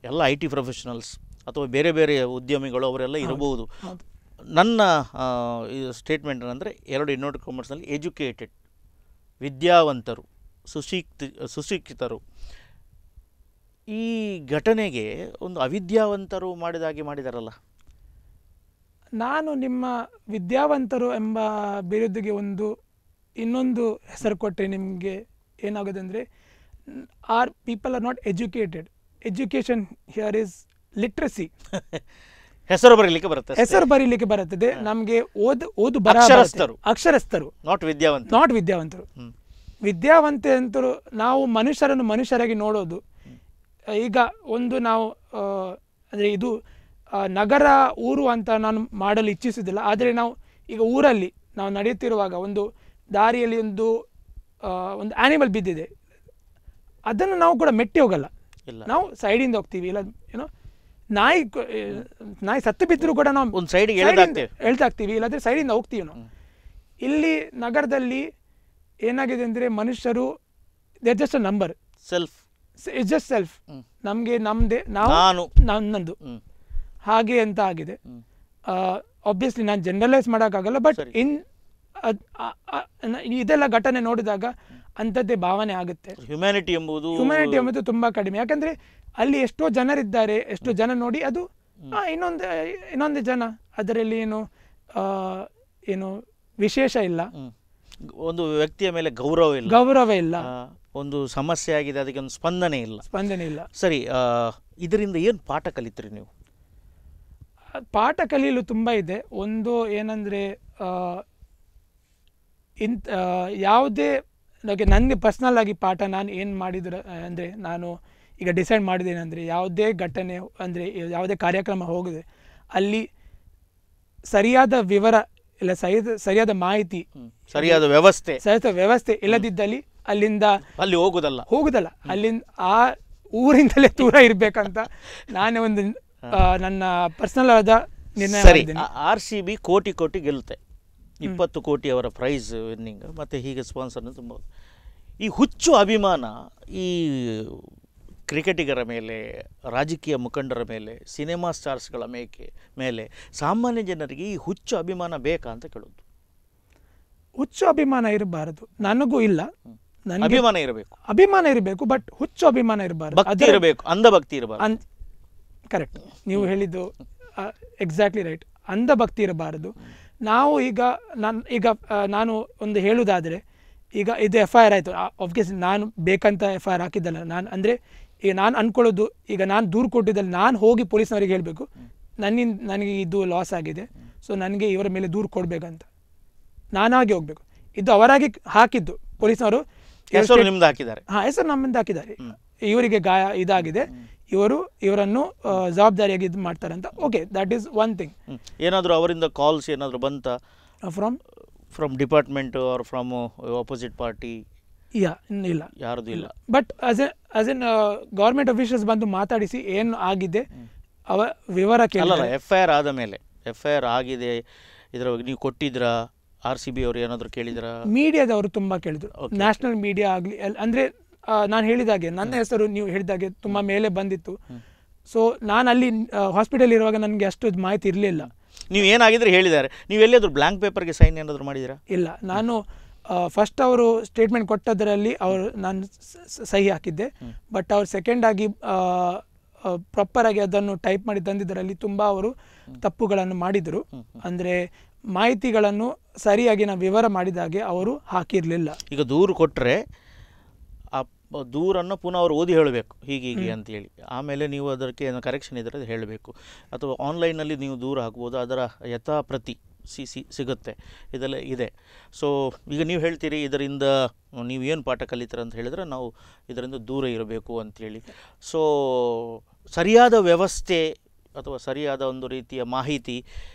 ಎಲ್ಲ IT ಪ್ರೊಫೆಷನಲ್ಸ್ ಅಥವಾ ಬೇರೆ ಬೇರೆ ಉದ್ಯಮಿಗಳು ಅವರೆಲ್ಲ ಇರಬಹುದು. ನನ್ನ ಸ್ಟೇಟ್ಮೆಂಟ್ ಏನಂದರೆ 2 ಇನ್ವರ್ಟೆಡ್ ಕಾಮರ್ಸ್ನಲ್ಲಿ ಎಜುಕೇಟೆಡ್, ವಿದ್ಯಾವಂತರು, ಸುಶಿಕ್ಷಿತರು. ಈ ಘಟನೆಗೆ ಒಂದು ಅವಿದ್ಯಾವಂತರು ಮಾಡಿದಾಗೆ ಮಾಡಿದಾರಲ್ಲ. ನಾನು ನಿಮ್ಮ ವಿದ್ಯಾವಂತರು ಎಂಬ ಬಿರುದಿಗೆ ಇನ್ನೊಂದು ಹೆಸರು ಕೊಟ್ಟರೆ ನಿಮಗೆ ಏನಾಗೋದು ಅಂದರೆ, people are not educated. Education here is literacy. ಹೆಸರು ಬರೀಲಿಕ್ಕೆ ಬರುತ್ತದೆ. ನಮಗೆ ಓದು ಅಕ್ಷರಸ್ಥರು, ನಾಟ್ ವಿದ್ಯಾವಂತರು. ವಿದ್ಯಾವಂತರು ನಾವು ಮನುಷ್ಯರನ್ನು ಮನುಷ್ಯರಾಗಿ ನೋಡೋದು. ಈಗ ನಾವು ಅಂದರೆ ಇದು ನಗರ ಊರು ಅಂತ ನಾನು ಮಾಡಲು ಇಚ್ಛಿಸುವುದಿಲ್ಲ, ಆದರೆ ನಾವು ಈಗ ಊರಲ್ಲಿ ನಾವು ನಡೆಯುತ್ತಿರುವಾಗ ಒಂದು ದಾರಿಯಲ್ಲಿ ಒಂದು ಆ್ಯನಿಮಲ್ ಬಿದ್ದಿದೆ, ಅದನ್ನು ನಾವು ಕೂಡ ಮೆಟ್ಟಿ ಹೋಗಲ್ಲ, ನಾವು ಸೈಡಿಂದ ಹೋಗ್ತೀವಿ. ಇಲ್ಲ ನಾಯಿ ಸತ್ತು ಬಿದ್ದರೂ ಕೂಡ ನಾವು ಒಂದು ಸೈಡಿಗೆ ಹೇಳ್ತಾಗ್ತೀವಿ, ಇಲ್ಲಾಂದರೆ ಸೈಡಿಂದ ಹೋಗ್ತೀವಿ ನಾವು. ಇಲ್ಲಿ ನಗರದಲ್ಲಿ ಏನಾಗಿದೆ ಅಂದರೆ ಮನುಷ್ಯರು they just a number, it's just self. ನಮಗೆ ನಮ್ಮದೇ, ನನ್ನದು ಹಾಗೆ ಅಂತ ಆಗಿದೆ. ಆಬ್ವಿಯಸ್ಲಿ ನಾನು ಜನರಲೈಸ್ ಮಾಡೋಕ್ಕಾಗಲ್ಲ, ಬಟ್ ಇದೆಲ್ಲ ಘಟನೆ ನೋಡಿದಾಗ ಅಂಥದ್ದೇ ಭಾವನೆ ಆಗುತ್ತೆ. ಹ್ಯುಮ್ಯಾನಿಟಿ ಎಂಬುದು ತುಂಬ ಕಡಿಮೆ. ಯಾಕಂದರೆ ಅಲ್ಲಿ ಎಷ್ಟೋ ಜನರಿದ್ದಾರೆ, ಎಷ್ಟೋ ಜನ ನೋಡಿ ಅದು ಇನ್ನೊಂದು ಜನ, ಅದರಲ್ಲಿ ಏನು ವಿಶೇಷ ಇಲ್ಲ, ಒಂದು ವ್ಯಕ್ತಿಯ ಮೇಲೆ ಗೌರವ ಇಲ್ಲ, ಒಂದು ಸಮಸ್ಯೆ ಆಗಿದೆ ಅದಕ್ಕೆ ಒಂದು ಸ್ಪಂದನೆ ಇಲ್ಲ. ಸರಿ, ಇದರಿಂದ ಏನು ಪಾಠ ಕಲಿತ್ರಿ ನೀವು? ಪಾಠ ಕಲಿಯಲು ತುಂಬ ಇದೆ. ಒಂದು ಏನಂದರೆ ಯಾವುದೇ ನನಗೆ ಪರ್ಸ್ನಲ್ ಆಗಿ ಪಾಠ ನಾನು ಏನು ಮಾಡಿದ್ರೆ ಅಂದರೆ, ನಾನು ಈಗ ಡಿಸೈಡ್ ಮಾಡಿದ್ದೇನೆ ಅಂದರೆ ಯಾವುದೇ ಘಟನೆ ಅಂದರೆ ಯಾವುದೇ ಕಾರ್ಯಕ್ರಮ ಹೋಗಿದೆ ಅಲ್ಲಿ ಸರಿಯಾದ ವಿವರ ಇಲ್ಲ, ಸರಿಯಾದ ಮಾಹಿತಿ, ಸರಿಯಾದ ವ್ಯವಸ್ಥೆ ಇಲ್ಲದಿದ್ದಲ್ಲಿ ಅಲ್ಲಿ ಹೋಗುದಲ್ಲ, ಅಲ್ಲಿಂದ ಆ ಊರಿಂದಲೇ ದೂರ ಇರಬೇಕಂತ ನಾನೇ ಒಂದು ನನ್ನ ಪರ್ಸನಲ್ ಆದ ನಿರ್ಣಯ ಸರಿ, ಮಾಡಿದ್ದೇನೆ. RCB ಕೋಟಿ ಗೆಲ್ಲುತ್ತೆ, 20 ಕೋಟಿ ಅವರ ಪ್ರೈಸ್ ವಿನ್ನಿಂಗ್, ಮತ್ತು ಹೀಗೆ ಸ್ಪಾನ್ಸರ್ನ ತುಂಬ. ಈ ಹುಚ್ಚು ಅಭಿಮಾನ ಈ ಕ್ರಿಕೆಟಿಗರ ಮೇಲೆ, ರಾಜಕೀಯ ಮುಖಂಡರ ಮೇಲೆ, ಸಿನಿಮಾ ಸ್ಟಾರ್ಸ್ಗಳ ಮೇಲೆ ಸಾಮಾನ್ಯ ಜನರಿಗೆ ಈ ಹುಚ್ಚು ಅಭಿಮಾನ ಬೇಕಾ ಅಂತ ಕೇಳೋದು. ಹುಚ್ಚು ಅಭಿಮಾನ ಇರಬಾರದು, ನನಗೂ ಇಲ್ಲ. ನನಗೆ ಅಭಿಮಾನ ಇರಬೇಕು, ಅಭಿಮಾನ ಇರಬೇಕು, ಬಟ್ ಹುಚ್ಚು ಅಭಿಮಾನ ಇರಬಾರದು, ಭಕ್ತಿ ಇರಬೇಕು, ಅಂಧಭಕ್ತಿ ಇರಬಾರದು. ಕರೆಕ್ಟ್, ನೀವು ಹೇಳಿದ್ದು ಎಕ್ಸಾಕ್ಟ್ಲಿ ರೈಟ್. ಅಂಧ ಭಕ್ತಿ ಇರಬಾರದು. ನಾವು ಈಗ ನಾನು ಒಂದು ಹೇಳುವುದಾದರೆ, ಈಗ ಇದು FIR ಆಯಿತು, ಆಫ್ಕೋರ್ಸ್ ನಾನು ಬೇಕಂತ FIR ಹಾಕಿದ್ದಲ್ಲ. ನಾನು ಅಂದರೆ ಈಗ ನಾನು ಅಂದ್ಕೊಳ್ಳೋದು, ಈಗ ನಾನು ದೂರು ಕೊಟ್ಟಿದ್ದಲ್ಲಿ ನಾನು ಹೋಗಿ ಪೊಲೀಸ್ನವರಿಗೆ ಹೇಳಬೇಕು, ನನಗೆ ಇದು ಲಾಸ್ ಆಗಿದೆ, ಸೊ ನನಗೆ ಇವರ ಮೇಲೆ ದೂರು ಕೊಡಬೇಕಂತ ನಾನಾಗಿ ಹೋಗಬೇಕು. ಇದು ಅವರಾಗಿ ಹಾಕಿದ್ದು, ಪೊಲೀಸ್ನವರು ಹೆಸರು ನಿಮ್ದು ಹಾಕಿದ್ದಾರೆ. ಹಾಂ, ಹೆಸರು ನಮ್ಮಿಂದ ಹಾಕಿದ್ದಾರೆ. ಇವರಿಗೆ ಗಾಯ ಇದಾಗಿದೆ, ಇವರನ್ನು ಜವಾಬ್ದಾರಿಯಾಗಿ ಇದು ಮಾಡ್ತಾರೆ ಅಂತ. Okay, that is one thing. ಏನಾದರೂ ಅವರಿಂದ ಕಾಲ್ಸ್ ಏನಾದರೂ ಬಂತ from department are from opposite party? ಇಲ್ಲ, ಯಾರ್ದು ಇಲ್ಲ. But as N government officials ಬಂದು ಮಾತಾಡಿಸಿ ಏನು ಆಗಿದೆ ಅವ ವಿವರ ಕೇಳಲ್ಲ. FIR ಆದ ಮೇಲೆ, FIR ಆಗಿದೆ, ಇದರ ಬಗ್ಗೆ ನೀವು ಕೊಟ್ಟಿದ್ರಾ? RCB ಅವರು ಏನಾದರೂ ಕೇಳಿದ್ರಾ? ಮೀಡಿಯಾದವರು ತುಂಬ ಕೇಳಿದ್ರು, ನ್ಯಾಷನಲ್ ಮೀಡಿಯಾ ಆಗಲಿ. ಅಂದರೆ ನಾನು ಹೇಳಿದಾಗೆ ನನ್ನ ಹೆಸರು ನೀವು ಹೇಳಿದಾಗೆ ತುಂಬ ಮೇಲೆ ಬಂದಿತ್ತು. ಸೊ ನಾನು ಅಲ್ಲಿ ಹಾಸ್ಪಿಟಲ್ ಇರುವಾಗ ನನಗೆ ಅಷ್ಟು ಮಾಹಿತಿ ಇರಲಿಲ್ಲ. ನೀವು ಏನಾಗಿದ್ರೆ ಹೇಳಿದ್ದಾರೆ, ನೀವು ಎಲ್ಲಿಯಾದರೂ ಬ್ಲ್ಯಾಂಕ್ ಪೇಪರ್ಗೆ ಸೈನ್ ಏನಾದರೂ ಮಾಡಿದ್ದೀರಾ? ಇಲ್ಲ, ನಾನು ಫಸ್ಟ್ ಅವರು ಸ್ಟೇಟ್ಮೆಂಟ್ ಕೊಟ್ಟದರಲ್ಲಿ ನಾನು ಸಹಿ ಹಾಕಿದ್ದೆ. ಬಟ್ ಅವ್ರು ಸೆಕೆಂಡ್ ಆಗಿ ಪ್ರಾಪರಾಗಿ ಅದನ್ನು ಟೈಪ್ ಮಾಡಿ ತಂದಿದ್ದರಲ್ಲಿ ತುಂಬ ಅವರು ತಪ್ಪುಗಳನ್ನು ಮಾಡಿದರು. ಅಂದರೆ ಮಾಹಿತಿಗಳನ್ನು ಸರಿಯಾಗಿ ನಾವು ವಿವರ ಮಾಡಿದಾಗೆ ಅವರು ಹಾಕಿರಲಿಲ್ಲ. ಈಗ ದೂರು ಕೊಟ್ಟರೆ ಆ ದೂರನ್ನು ಪುನಃ ಅವರು ಓದಿ ಹೇಳಬೇಕು, ಹೀಗೆ ಅಂತೇಳಿ. ಆಮೇಲೆ ನೀವು ಅದಕ್ಕೆ ಏನೋ ಕರೆಕ್ಷನ್ ಇದ್ದರೆ ಅದು ಹೇಳಬೇಕು. ಅಥವಾ ಆನ್ಲೈನಲ್ಲಿ ನೀವು ದೂರು ಹಾಕ್ಬೋದು, ಅದರ ಯಥಾಪ್ರತಿ ಸಿಗುತ್ತೆ, ಇದೆಲ್ಲ ಇದೆ. ಸೊ ಈಗ ನೀವು ಹೇಳ್ತೀರಿ, ಇದರಿಂದ ನೀವು ಏನು ಪಾಠ ಕಲಿತೀರ ಅಂತ ಹೇಳಿದ್ರೆ ನಾವು ಇದರಿಂದ ದೂರ ಇರಬೇಕು ಅಂಥೇಳಿ. ಸೊ ಸರಿಯಾದ ವ್ಯವಸ್ಥೆ ಅಥವಾ ಸರಿಯಾದ ಒಂದು ರೀತಿಯ ಮಾಹಿತಿ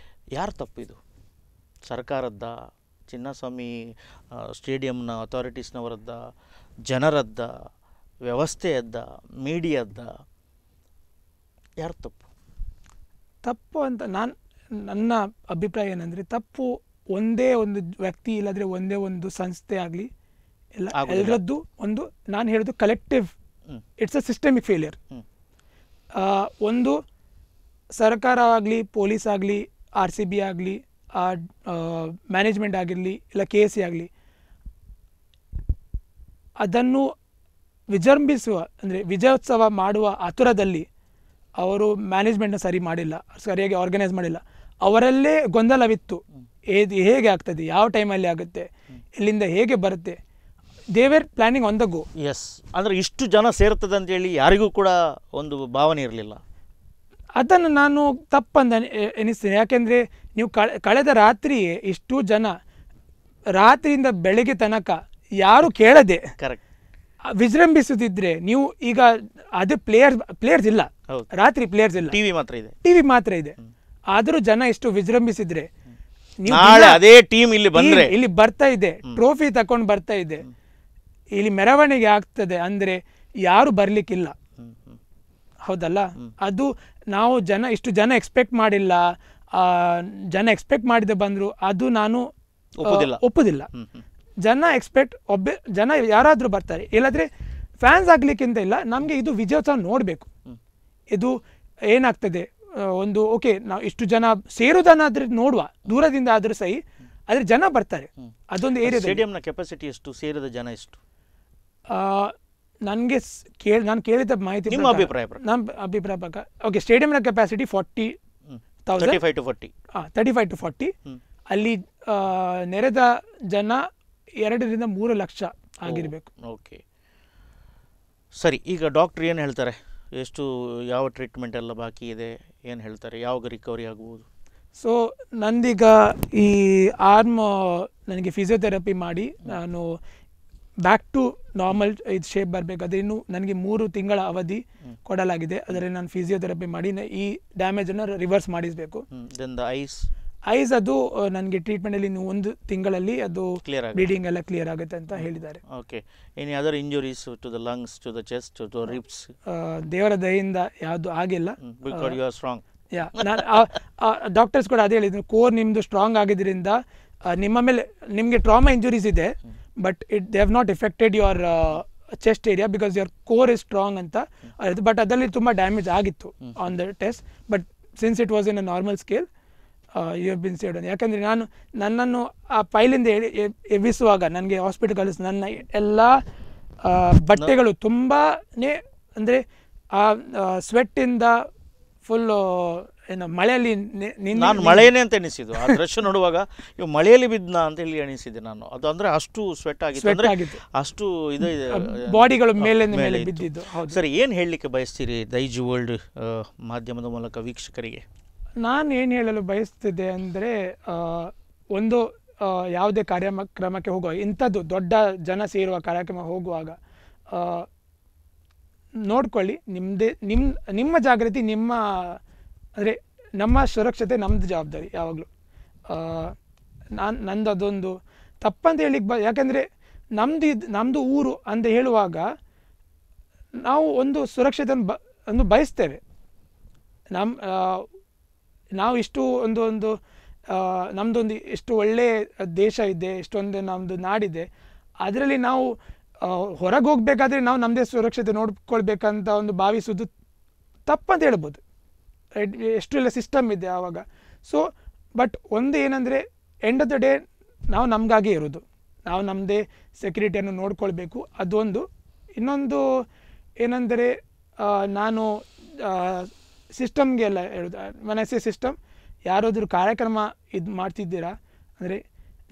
ಯಾರು ತಪ್ಪಿದು? ಸರ್ಕಾರದ್ದ, ಚಿನ್ನಸ್ವಾಮಿ ಸ್ಟೇಡಿಯಂನ ಅಥಾರಿಟೀಸ್ನವರದ್ದ, ಜನರದ್ದ, ವ್ಯವಸ್ಥೆಯದ್ದ, ಮೀಡಿಯಾದ್ದ? ಯಾರು ತಪ್ಪು ಅಂತ ನನ್ನ ಅಭಿಪ್ರಾಯ ಏನಂದರೆ, ತಪ್ಪು ಒಂದೇ ಒಂದು ವ್ಯಕ್ತಿ ಇಲ್ಲದ್ರೆ ಒಂದೇ ಒಂದು ಸಂಸ್ಥೆ ಆಗಲಿ ಎಲ್ಲರದ್ದು ಒಂದು, ನಾನು ಹೇಳೋದು collective, it's a systemic failure. ಒಂದು ಸರ್ಕಾರ ಆಗಲಿ, ಪೊಲೀಸ್ ಆಗಲಿ, RCB ಆಗಲಿ, ಮ್ಯಾನೇಜ್ಮೆಂಟ್ ಆಗಿರಲಿ, ಇಲ್ಲ KSC ಆಗಲಿ, ಅದನ್ನು ವಿಜೃಂಭಿಸುವ ಅಂದರೆ ವಿಜಯೋತ್ಸವ ಮಾಡುವ ಆತುರದಲ್ಲಿ ಅವರು ಮ್ಯಾನೇಜ್ಮೆಂಟ್ನ ಸರಿಯಾಗಿ ಆರ್ಗನೈಸ್ ಮಾಡಿಲ್ಲ. ಅವರಲ್ಲೇ ಗೊಂದಲವಿತ್ತು, ಹೇಗೆ ಆಗ್ತದೆ, ಯಾವ ಟೈಮಲ್ಲಿ ಆಗುತ್ತೆ, ಇಲ್ಲಿಂದ ಹೇಗೆ ಬರುತ್ತೆ. They were planning on the go. Yes, ಅಂದರೆ ಇಷ್ಟು ಜನ ಸೇರ್ತದೆ ಅಂತೇಳಿ ಯಾರಿಗೂ ಕೂಡ ಒಂದು ಭಾವನೆ ಇರಲಿಲ್ಲ. ಅದನ್ನು ನಾನು ತಪ್ಪಂತ ಎನಿಸ್ತೇನೆ. ಯಾಕೆಂದರೆ ನೀವು ಕಳೆದ ರಾತ್ರಿಯೇ ಇಷ್ಟು ಜನ, ರಾತ್ರಿಯಿಂದ ಬೆಳಗ್ಗೆ ತನಕ ಯಾರು ಕೇಳದೆ ಕರೆಕ್ಟ್ ವಿಜೃಂಭಿಸುತ್ತಿದ್ರೆ, ನೀವು ಈಗ ಅದು ಪ್ಲೇಯರ್ಸ್ ಇಲ್ಲ, ರಾತ್ರಿ ಪ್ಲೇಯರ್ಸ್ ಇಲ್ಲ, ಟಿವಿ ಮಾತ್ರ ಇದೆ. ಆದರೂ ಜನ ಎಷ್ಟು ವಿಜೃಂಭಿಸಿದ್ರೆ, ಅದೇ ಟೀಮ್ ಇಲ್ಲಿ ಬರ್ತಾ ಇದೆ, ಟ್ರೋಫಿ ತಕೊಂಡು ಬರ್ತಾ ಇದೆ, ಇಲ್ಲಿ ಮೆರವಣಿಗೆ ಆಗ್ತದೆ ಅಂದ್ರೆ ಯಾರು ಬರ್ಲಿಕ್ಕಿಲ್ಲ. ಹೌದಲ್ಲ? ಅದು ನಾವು ಇಷ್ಟು ಜನ ಎಕ್ಸ್ಪೆಕ್ಟ್ ಮಾಡಿಲ್ಲ, ಜನ ಎಕ್ಸ್ಪೆಕ್ಟ್ ಮಾಡಿದೆ ಬಂದ್ರು, ಅದು ನಾನು ಒಪ್ಪುದಿಲ್ಲ. ಜನ ಯಾರಾದ್ರೂ ಬರ್ತಾರೆ, ಇಲ್ಲಾದ್ರೆ ಫ್ಯಾನ್ಸ್ ಆಗ್ಲಿಕ್ಕಿಂತ ಇಲ್ಲ, ನಮ್ಗೆ ಇದು ವಿಜಯೋತ್ಸವ ನೋಡ್ಬೇಕು. ಇದು ಏನಾಗ್ತದೆ, ಒಂದು ಓಕೆ ನಾವು ಇಷ್ಟು ಜನ ಸೇರುವುದನ್ನಾದ್ರೆ ನೋಡುವ, ದೂರದಿಂದ ಆದ್ರೂ ಸಹಿ, ಆದ್ರೆ ಜನ ಬರ್ತಾರೆ. ಅದೊಂದು ಏರಿಯಾ. ಸ್ಟೇಡಿಯಂನ ಕೆಪಾಸಿಟಿ ಎಷ್ಟು, ಸೇರಿದ ಜನ ಎಷ್ಟು? ನನಗೆ ನಾನು ಕೇಳಿದ ಮಾಹಿತಿ, ನಮ್ಮ ಅಭಿಪ್ರಾಯ ಪ್ರಕಾರ ಓಕೆ, ಸ್ಟೇಡಿಯಂನ ಕೆಪಾಸಿಟಿ 35 to 40. ಅಲ್ಲಿ ನೆರೆದ ಜನ 2-3 ಲಕ್ಷ ಆಗಿರಬೇಕು. ಓಕೆ, ಸರಿ. ಈಗ ಡಾಕ್ಟರ್ ಏನು ಹೇಳ್ತಾರೆ, ಎಷ್ಟು ಯಾವ ಟ್ರೀಟ್ಮೆಂಟ್ ಎಲ್ಲ ಬಾಕಿ ಇದೆ, ಏನು ಹೇಳ್ತಾರೆ, ಯಾವಾಗ ರಿಕವರಿ ಆಗ್ಬೋದು? ಸೊ ನಂದೀಗ ಈ ಆರ್ಮ್ ನನಗೆ ಫಿಸಿಯೋಥೆರಪಿ ಮಾಡಿ ನಾನು ಬ್ಯಾಕ್ ಟು ನಾರ್ಮಲ್ ಇದು ಶೇಪ್ ಬರಬೇಕಾದ್ರೆ ಇನ್ನು ನನಗೆ 3 ತಿಂಗಳ ಅವಧಿ ಕೊಡಲಾಗಿದೆ. ಅದರಲ್ಲಿ ನಾನು ಫಿಸಿಯೋಥೆರಪಿ ಮಾಡಿ ಈ ಡ್ಯಾಮೇಜನ್ನು ರಿವರ್ಸ್ ಮಾಡಿಸಬೇಕು. ಐಸ್ ಅದು ನನಗೆ ಟ್ರೀಟ್ಮೆಂಟಲ್ಲಿ ಇನ್ನು 1 ತಿಂಗಳಲ್ಲಿ ಅದು ಬ್ಲೀಡಿಂಗ್ ಎಲ್ಲ ಕ್ಲಿಯರ್ ಆಗುತ್ತೆ ಅಂತ ಹೇಳಿದ್ದಾರೆ. Okay, any other injuries to the lungs, to the chest, to the ribs? ದೇವರ ದಯೆಯಿಂದ ಯಾವುದು ಆಗಿಲ್ಲ. Because you are strong. Yeah ನಾನು ಡಾಕ್ಟರ್ಸ್ ಕೂಡ ಅದೇ ಹೇಳಿದ್ರು, ಕೋರ್ ನಿಮ್ಮದು ಸ್ಟ್ರಾಂಗ್ ಆಗಿದ್ದರಿಂದ ನಿಮ್ಮ ಮೇಲೆ ನಿಮಗೆ ಟ್ರಾಮಾ ಇಂಜುರೀಸ್ ಇದೆ, but they have not affected your chest area because your core is strong ಅಂತ. ಬಟ್ ಅದರಲ್ಲಿ ತುಂಬ ಡ್ಯಾಮೇಜ್ ಆಗಿತ್ತು on the test, but since it was in a normal scale you have been saved. ಯಾಕಂದರೆ ನನ್ನನ್ನು ಆ ಪೈಲಿಂದ ಎಬ್ಬಿಸುವಾಗ ನನಗೆ ಹಾಸ್ಪಿಟಲ್ ಕಳಿಸ್ ನನ್ನ ಎಲ್ಲ ಬಟ್ಟೆಗಳು ತುಂಬಾ ಅಂದರೆ ಆ ಸ್ವೆಟ್ಟಿಂದ ಫುಲ್ಲು ಏನು ಮಳೆಯಲ್ಲಿ ನಾನು ಮಳೆಯೇ ಅಂತ ಎಣಿಸಿದ್ದು ಆ ದೃಶ್ಯ ನೋಡುವಾಗ ಇವು ಮಳೆಯಲ್ಲಿ ಬಿದ್ದ ಅಂತ ಹೇಳಿ ಎಣಿಸಿದೆ ನಾನು. ಅದು ಅಂದರೆ ಅಷ್ಟು ಸ್ವೆಟ್ ಆಗಿತ್ತು, ಅಂದರೆ ಅಷ್ಟು ಇದೆ ಬಾಡಿಗಳು ಮೇಲೆ ಬಿದ್ದಿದ್ದು. ಸರಿ, ಏನು ಹೇಳಲಿಕ್ಕೆ ಬಯಸ್ತೀರಿ ದೈಜು ವರ್ಲ್ಡ್ ಮಾಧ್ಯಮದ ಮೂಲಕ ವೀಕ್ಷಕರಿಗೆ? ನಾನು ಏನು ಹೇಳಲು ಬಯಸ್ತಿದ್ದೆ ಅಂದರೆ, ಒಂದು ಯಾವುದೇ ಕಾರ್ಯಕ್ರಮಕ್ಕೆ ಹೋಗುವಾಗ, ಇಂಥದ್ದು ದೊಡ್ಡ ಜನ ಸೇರುವ ಕಾರ್ಯಕ್ರಮ ಹೋಗುವಾಗ ನೋಡ್ಕೊಳ್ಳಿ, ನಿಮ್ಮ ಜಾಗೃತಿ, ಅಂದರೆ ನಮ್ಮ ಸುರಕ್ಷತೆ ನಮ್ಮದು ಜವಾಬ್ದಾರಿ ಯಾವಾಗಲೂ. ನಂದು ಅದೊಂದು ತಪ್ಪಂತ ಹೇಳಿಕ್ಕೆ ಯಾಕೆಂದರೆ ನಮ್ಮದು ಊರು ಅಂತ ಹೇಳುವಾಗ ನಾವು ಒಂದು ಸುರಕ್ಷತೆಯನ್ನು ಬಯಸ್ತೇವೆ. ನಾವು ಇಷ್ಟು ಒಂದು ನಮ್ಮದೊಂದು ಎಷ್ಟು ಒಳ್ಳೆಯ ದೇಶ ಇದೆ, ಎಷ್ಟೊಂದು ನಮ್ಮದು ನಾಡಿದೆ, ಅದರಲ್ಲಿ ನಾವು ಹೊರಗೆ ಹೋಗಬೇಕಾದ್ರೆ ನಾವು ನಮ್ಮದೇ ಸುರಕ್ಷತೆ ನೋಡ್ಕೊಳ್ಬೇಕಂತ ಒಂದು ಭಾವಿಸೋದು ತಪ್ಪಂತ ಹೇಳ್ಬೋದು. ಎಷ್ಟು ಎಲ್ಲ ಸಿಸ್ಟಮ್ ಇದೆ ಆವಾಗ. ಸೊ ಬಟ್ ಒಂದು ಏನಂದರೆ, ಎಂಡ್ ಆಫ್ ದ ಡೇ ನಾವು ನಮಗಾಗಿ ಇರೋದು, ನಾವು ನಮ್ಮದೇ ಸೆಕ್ಯೂರಿಟಿಯನ್ನು ನೋಡ್ಕೊಳ್ಬೇಕು, ಅದೊಂದು. ಇನ್ನೊಂದು ಏನಂದರೆ, ನಾನು ಸಿಸ್ಟಮ್ಗೆ ಎಲ್ಲ ಹೇಳೋದು, ಮನಸ್ಸೇ ಸಿಸ್ಟಮ್. ಯಾರಾದರೂ ಕಾರ್ಯಕ್ರಮ ಇದು ಮಾಡ್ತಿದ್ದೀರಾ ಅಂದರೆ,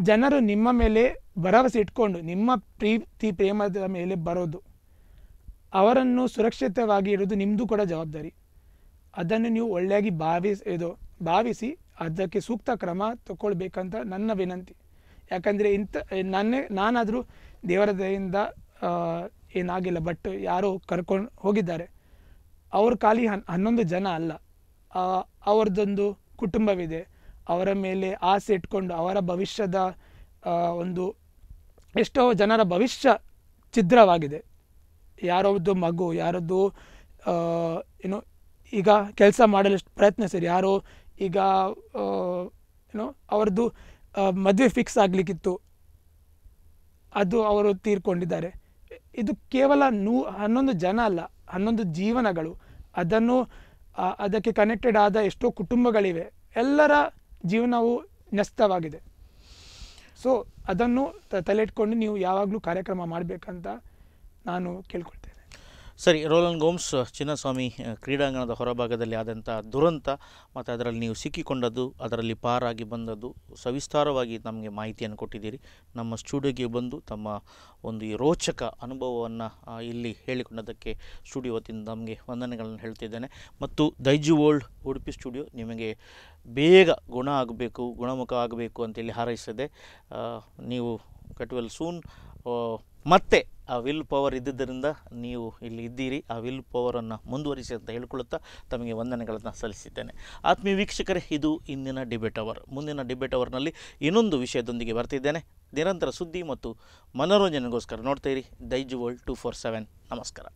ಜನರು ನಿಮ್ಮ ಮೇಲೆ ಭರವಸೆ ಇಟ್ಕೊಂಡು ನಿಮ್ಮ ಪ್ರೀತಿ ಪ್ರೇಮದ ಮೇಲೆ ಬರೋದು, ಅವರನ್ನು ಸುರಕ್ಷಿತವಾಗಿ ಇರೋದು ನಿಮ್ಮದು ಕೂಡ ಜವಾಬ್ದಾರಿ. ಅದನ್ನು ನೀವು ಒಳ್ಳೆಯಾಗಿ ಭಾವಿಸಿ ಅದಕ್ಕೆ ಸೂಕ್ತ ಕ್ರಮ ತಗೊಳ್ಬೇಕಂತ ನನ್ನ ವಿನಂತಿ. ಯಾಕಂದರೆ ನಾನಾದರೂ ದೇವರ ದಯೆಯಿಂದ ಏನಾಗಿಲ್ಲ, ಬಟ್ ಯಾರೋ ಕರ್ಕೊಂಡು ಹೋಗಿದ್ದಾರೆ, ಅವ್ರ ಖಾಲಿ 11 ಜನ ಅಲ್ಲ, ಅವ್ರದ್ದೊಂದು ಕುಟುಂಬವಿದೆ, ಅವರ ಮೇಲೆ ಆಸೆ ಇಟ್ಕೊಂಡು ಅವರ ಭವಿಷ್ಯದ ಒಂದು ಎಷ್ಟೋ ಜನರ ಭವಿಷ್ಯ ಛಿದ್ರವಾಗಿದೆ. ಯಾರದ್ದು ಮಗು, ಯಾರದ್ದು ಏನೋ ಈಗ ಕೆಲಸ ಮಾಡಲು ಪ್ರಯತ್ನಿಸ್ತಾರೆ, ಯಾರೋ ಈಗ ಅವ್ರದ್ದು ಮದುವೆ ಫಿಕ್ಸ್ ಆಗಲಿಕ್ಕಿತ್ತು, ಅದು ಅವರು ತೀರ್ಕೊಂಡಿದ್ದಾರೆ. ಇದು ಕೇವಲ 11 ಜನ ಅಲ್ಲ, 11 ಜೀವನಗಳು. ಅದಕ್ಕೆ ಕನೆಕ್ಟೆಡ್ ಆದ ಎಷ್ಟೋ ಕುಟುಂಬಗಳಿವೆ, ಎಲ್ಲರ ಜೀವನವು ನಷ್ಟವಾಗಿದೆ. ಸೊ ಅದನ್ನು ತಲೆ ಇಟ್ಕೊಂಡು ನೀವು ಯಾವಾಗಲೂ ಕಾರ್ಯಕ್ರಮ ಮಾಡಬೇಕಂತ ನಾನು ಕೇಳ್ಕೊಳ್ತೇನೆ. ಸರಿ, ರೋಲನ್ ಗೋಮ್ಸ್, ಚಿನ್ನಸ್ವಾಮಿ ಕ್ರೀಡಾಂಗಣದ ಹೊರಭಾಗದಲ್ಲಿ ಆದಂಥ ದುರಂತ ಮತ್ತು ಅದರಲ್ಲಿ ನೀವು ಸಿಕ್ಕಿಕೊಂಡದ್ದು, ಅದರಲ್ಲಿ ಪಾರಾಗಿ ಬಂದದ್ದು ಸವಿಸ್ತಾರವಾಗಿ ನಮಗೆ ಮಾಹಿತಿಯನ್ನು ಕೊಟ್ಟಿದ್ದೀರಿ. ನಮ್ಮ ಸ್ಟುಡಿಯೋಗೆ ಬಂದು ತಮ್ಮ ಒಂದು ಈ ರೋಚಕ ಅನುಭವವನ್ನು ಇಲ್ಲಿ ಹೇಳಿಕೊಂಡದಕ್ಕೆ ಸ್ಟುಡಿಯೋ ವತಿಯಿಂದ ನಮಗೆ ವಂದನೆಗಳನ್ನು ಹೇಳ್ತಿದ್ದೇನೆ. ಮತ್ತು ದೈಜು ವರ್ಲ್ಡ್ ಉಡುಪಿ ಸ್ಟುಡಿಯೋ ನಿಮಗೆ ಬೇಗ ಗುಣಮುಖ ಆಗಬೇಕು ಅಂತೇಳಿ ಹಾರೈಸಿದೆ. ನೀವು ಗೆಟ್ ವೆಲ್ ಸೂನ್. ಮತ್ತೆ ಆ ವಿಲ್ ಪವರ್ ಇದ್ದುದರಿಂದ ನೀವು ಇಲ್ಲಿ ಇದ್ದೀರಿ, ಆ ವಿಲ್ ಪವರನ್ನು ಮುಂದುವರಿಸಿ ಅಂತ ಹೇಳ್ಕೊಳ್ಳುತ್ತಾ ತಮಗೆ ವಂದನೆಗಳನ್ನು ಸಲ್ಲಿಸಿದ್ದೇನೆ. ಆತ್ಮೀಯ ವೀಕ್ಷಕರೇ, ಇದು ಇಂದಿನ ಡಿಬೇಟ್ ಅವರ್. ಮುಂದಿನ ಡಿಬೇಟ್ ಅವರ್ನಲ್ಲಿ ಇನ್ನೊಂದು ವಿಷಯದೊಂದಿಗೆ ಬರ್ತಿದ್ದೇನೆ. ನಿರಂತರ ಸುದ್ದಿ ಮತ್ತು ಮನೋರಂಜನೆಗೋಸ್ಕರ ನೋಡ್ತಾ ಇರಿ ದೈಜು ವರ್ಲ್ಡ್ 247. ನಮಸ್ಕಾರ.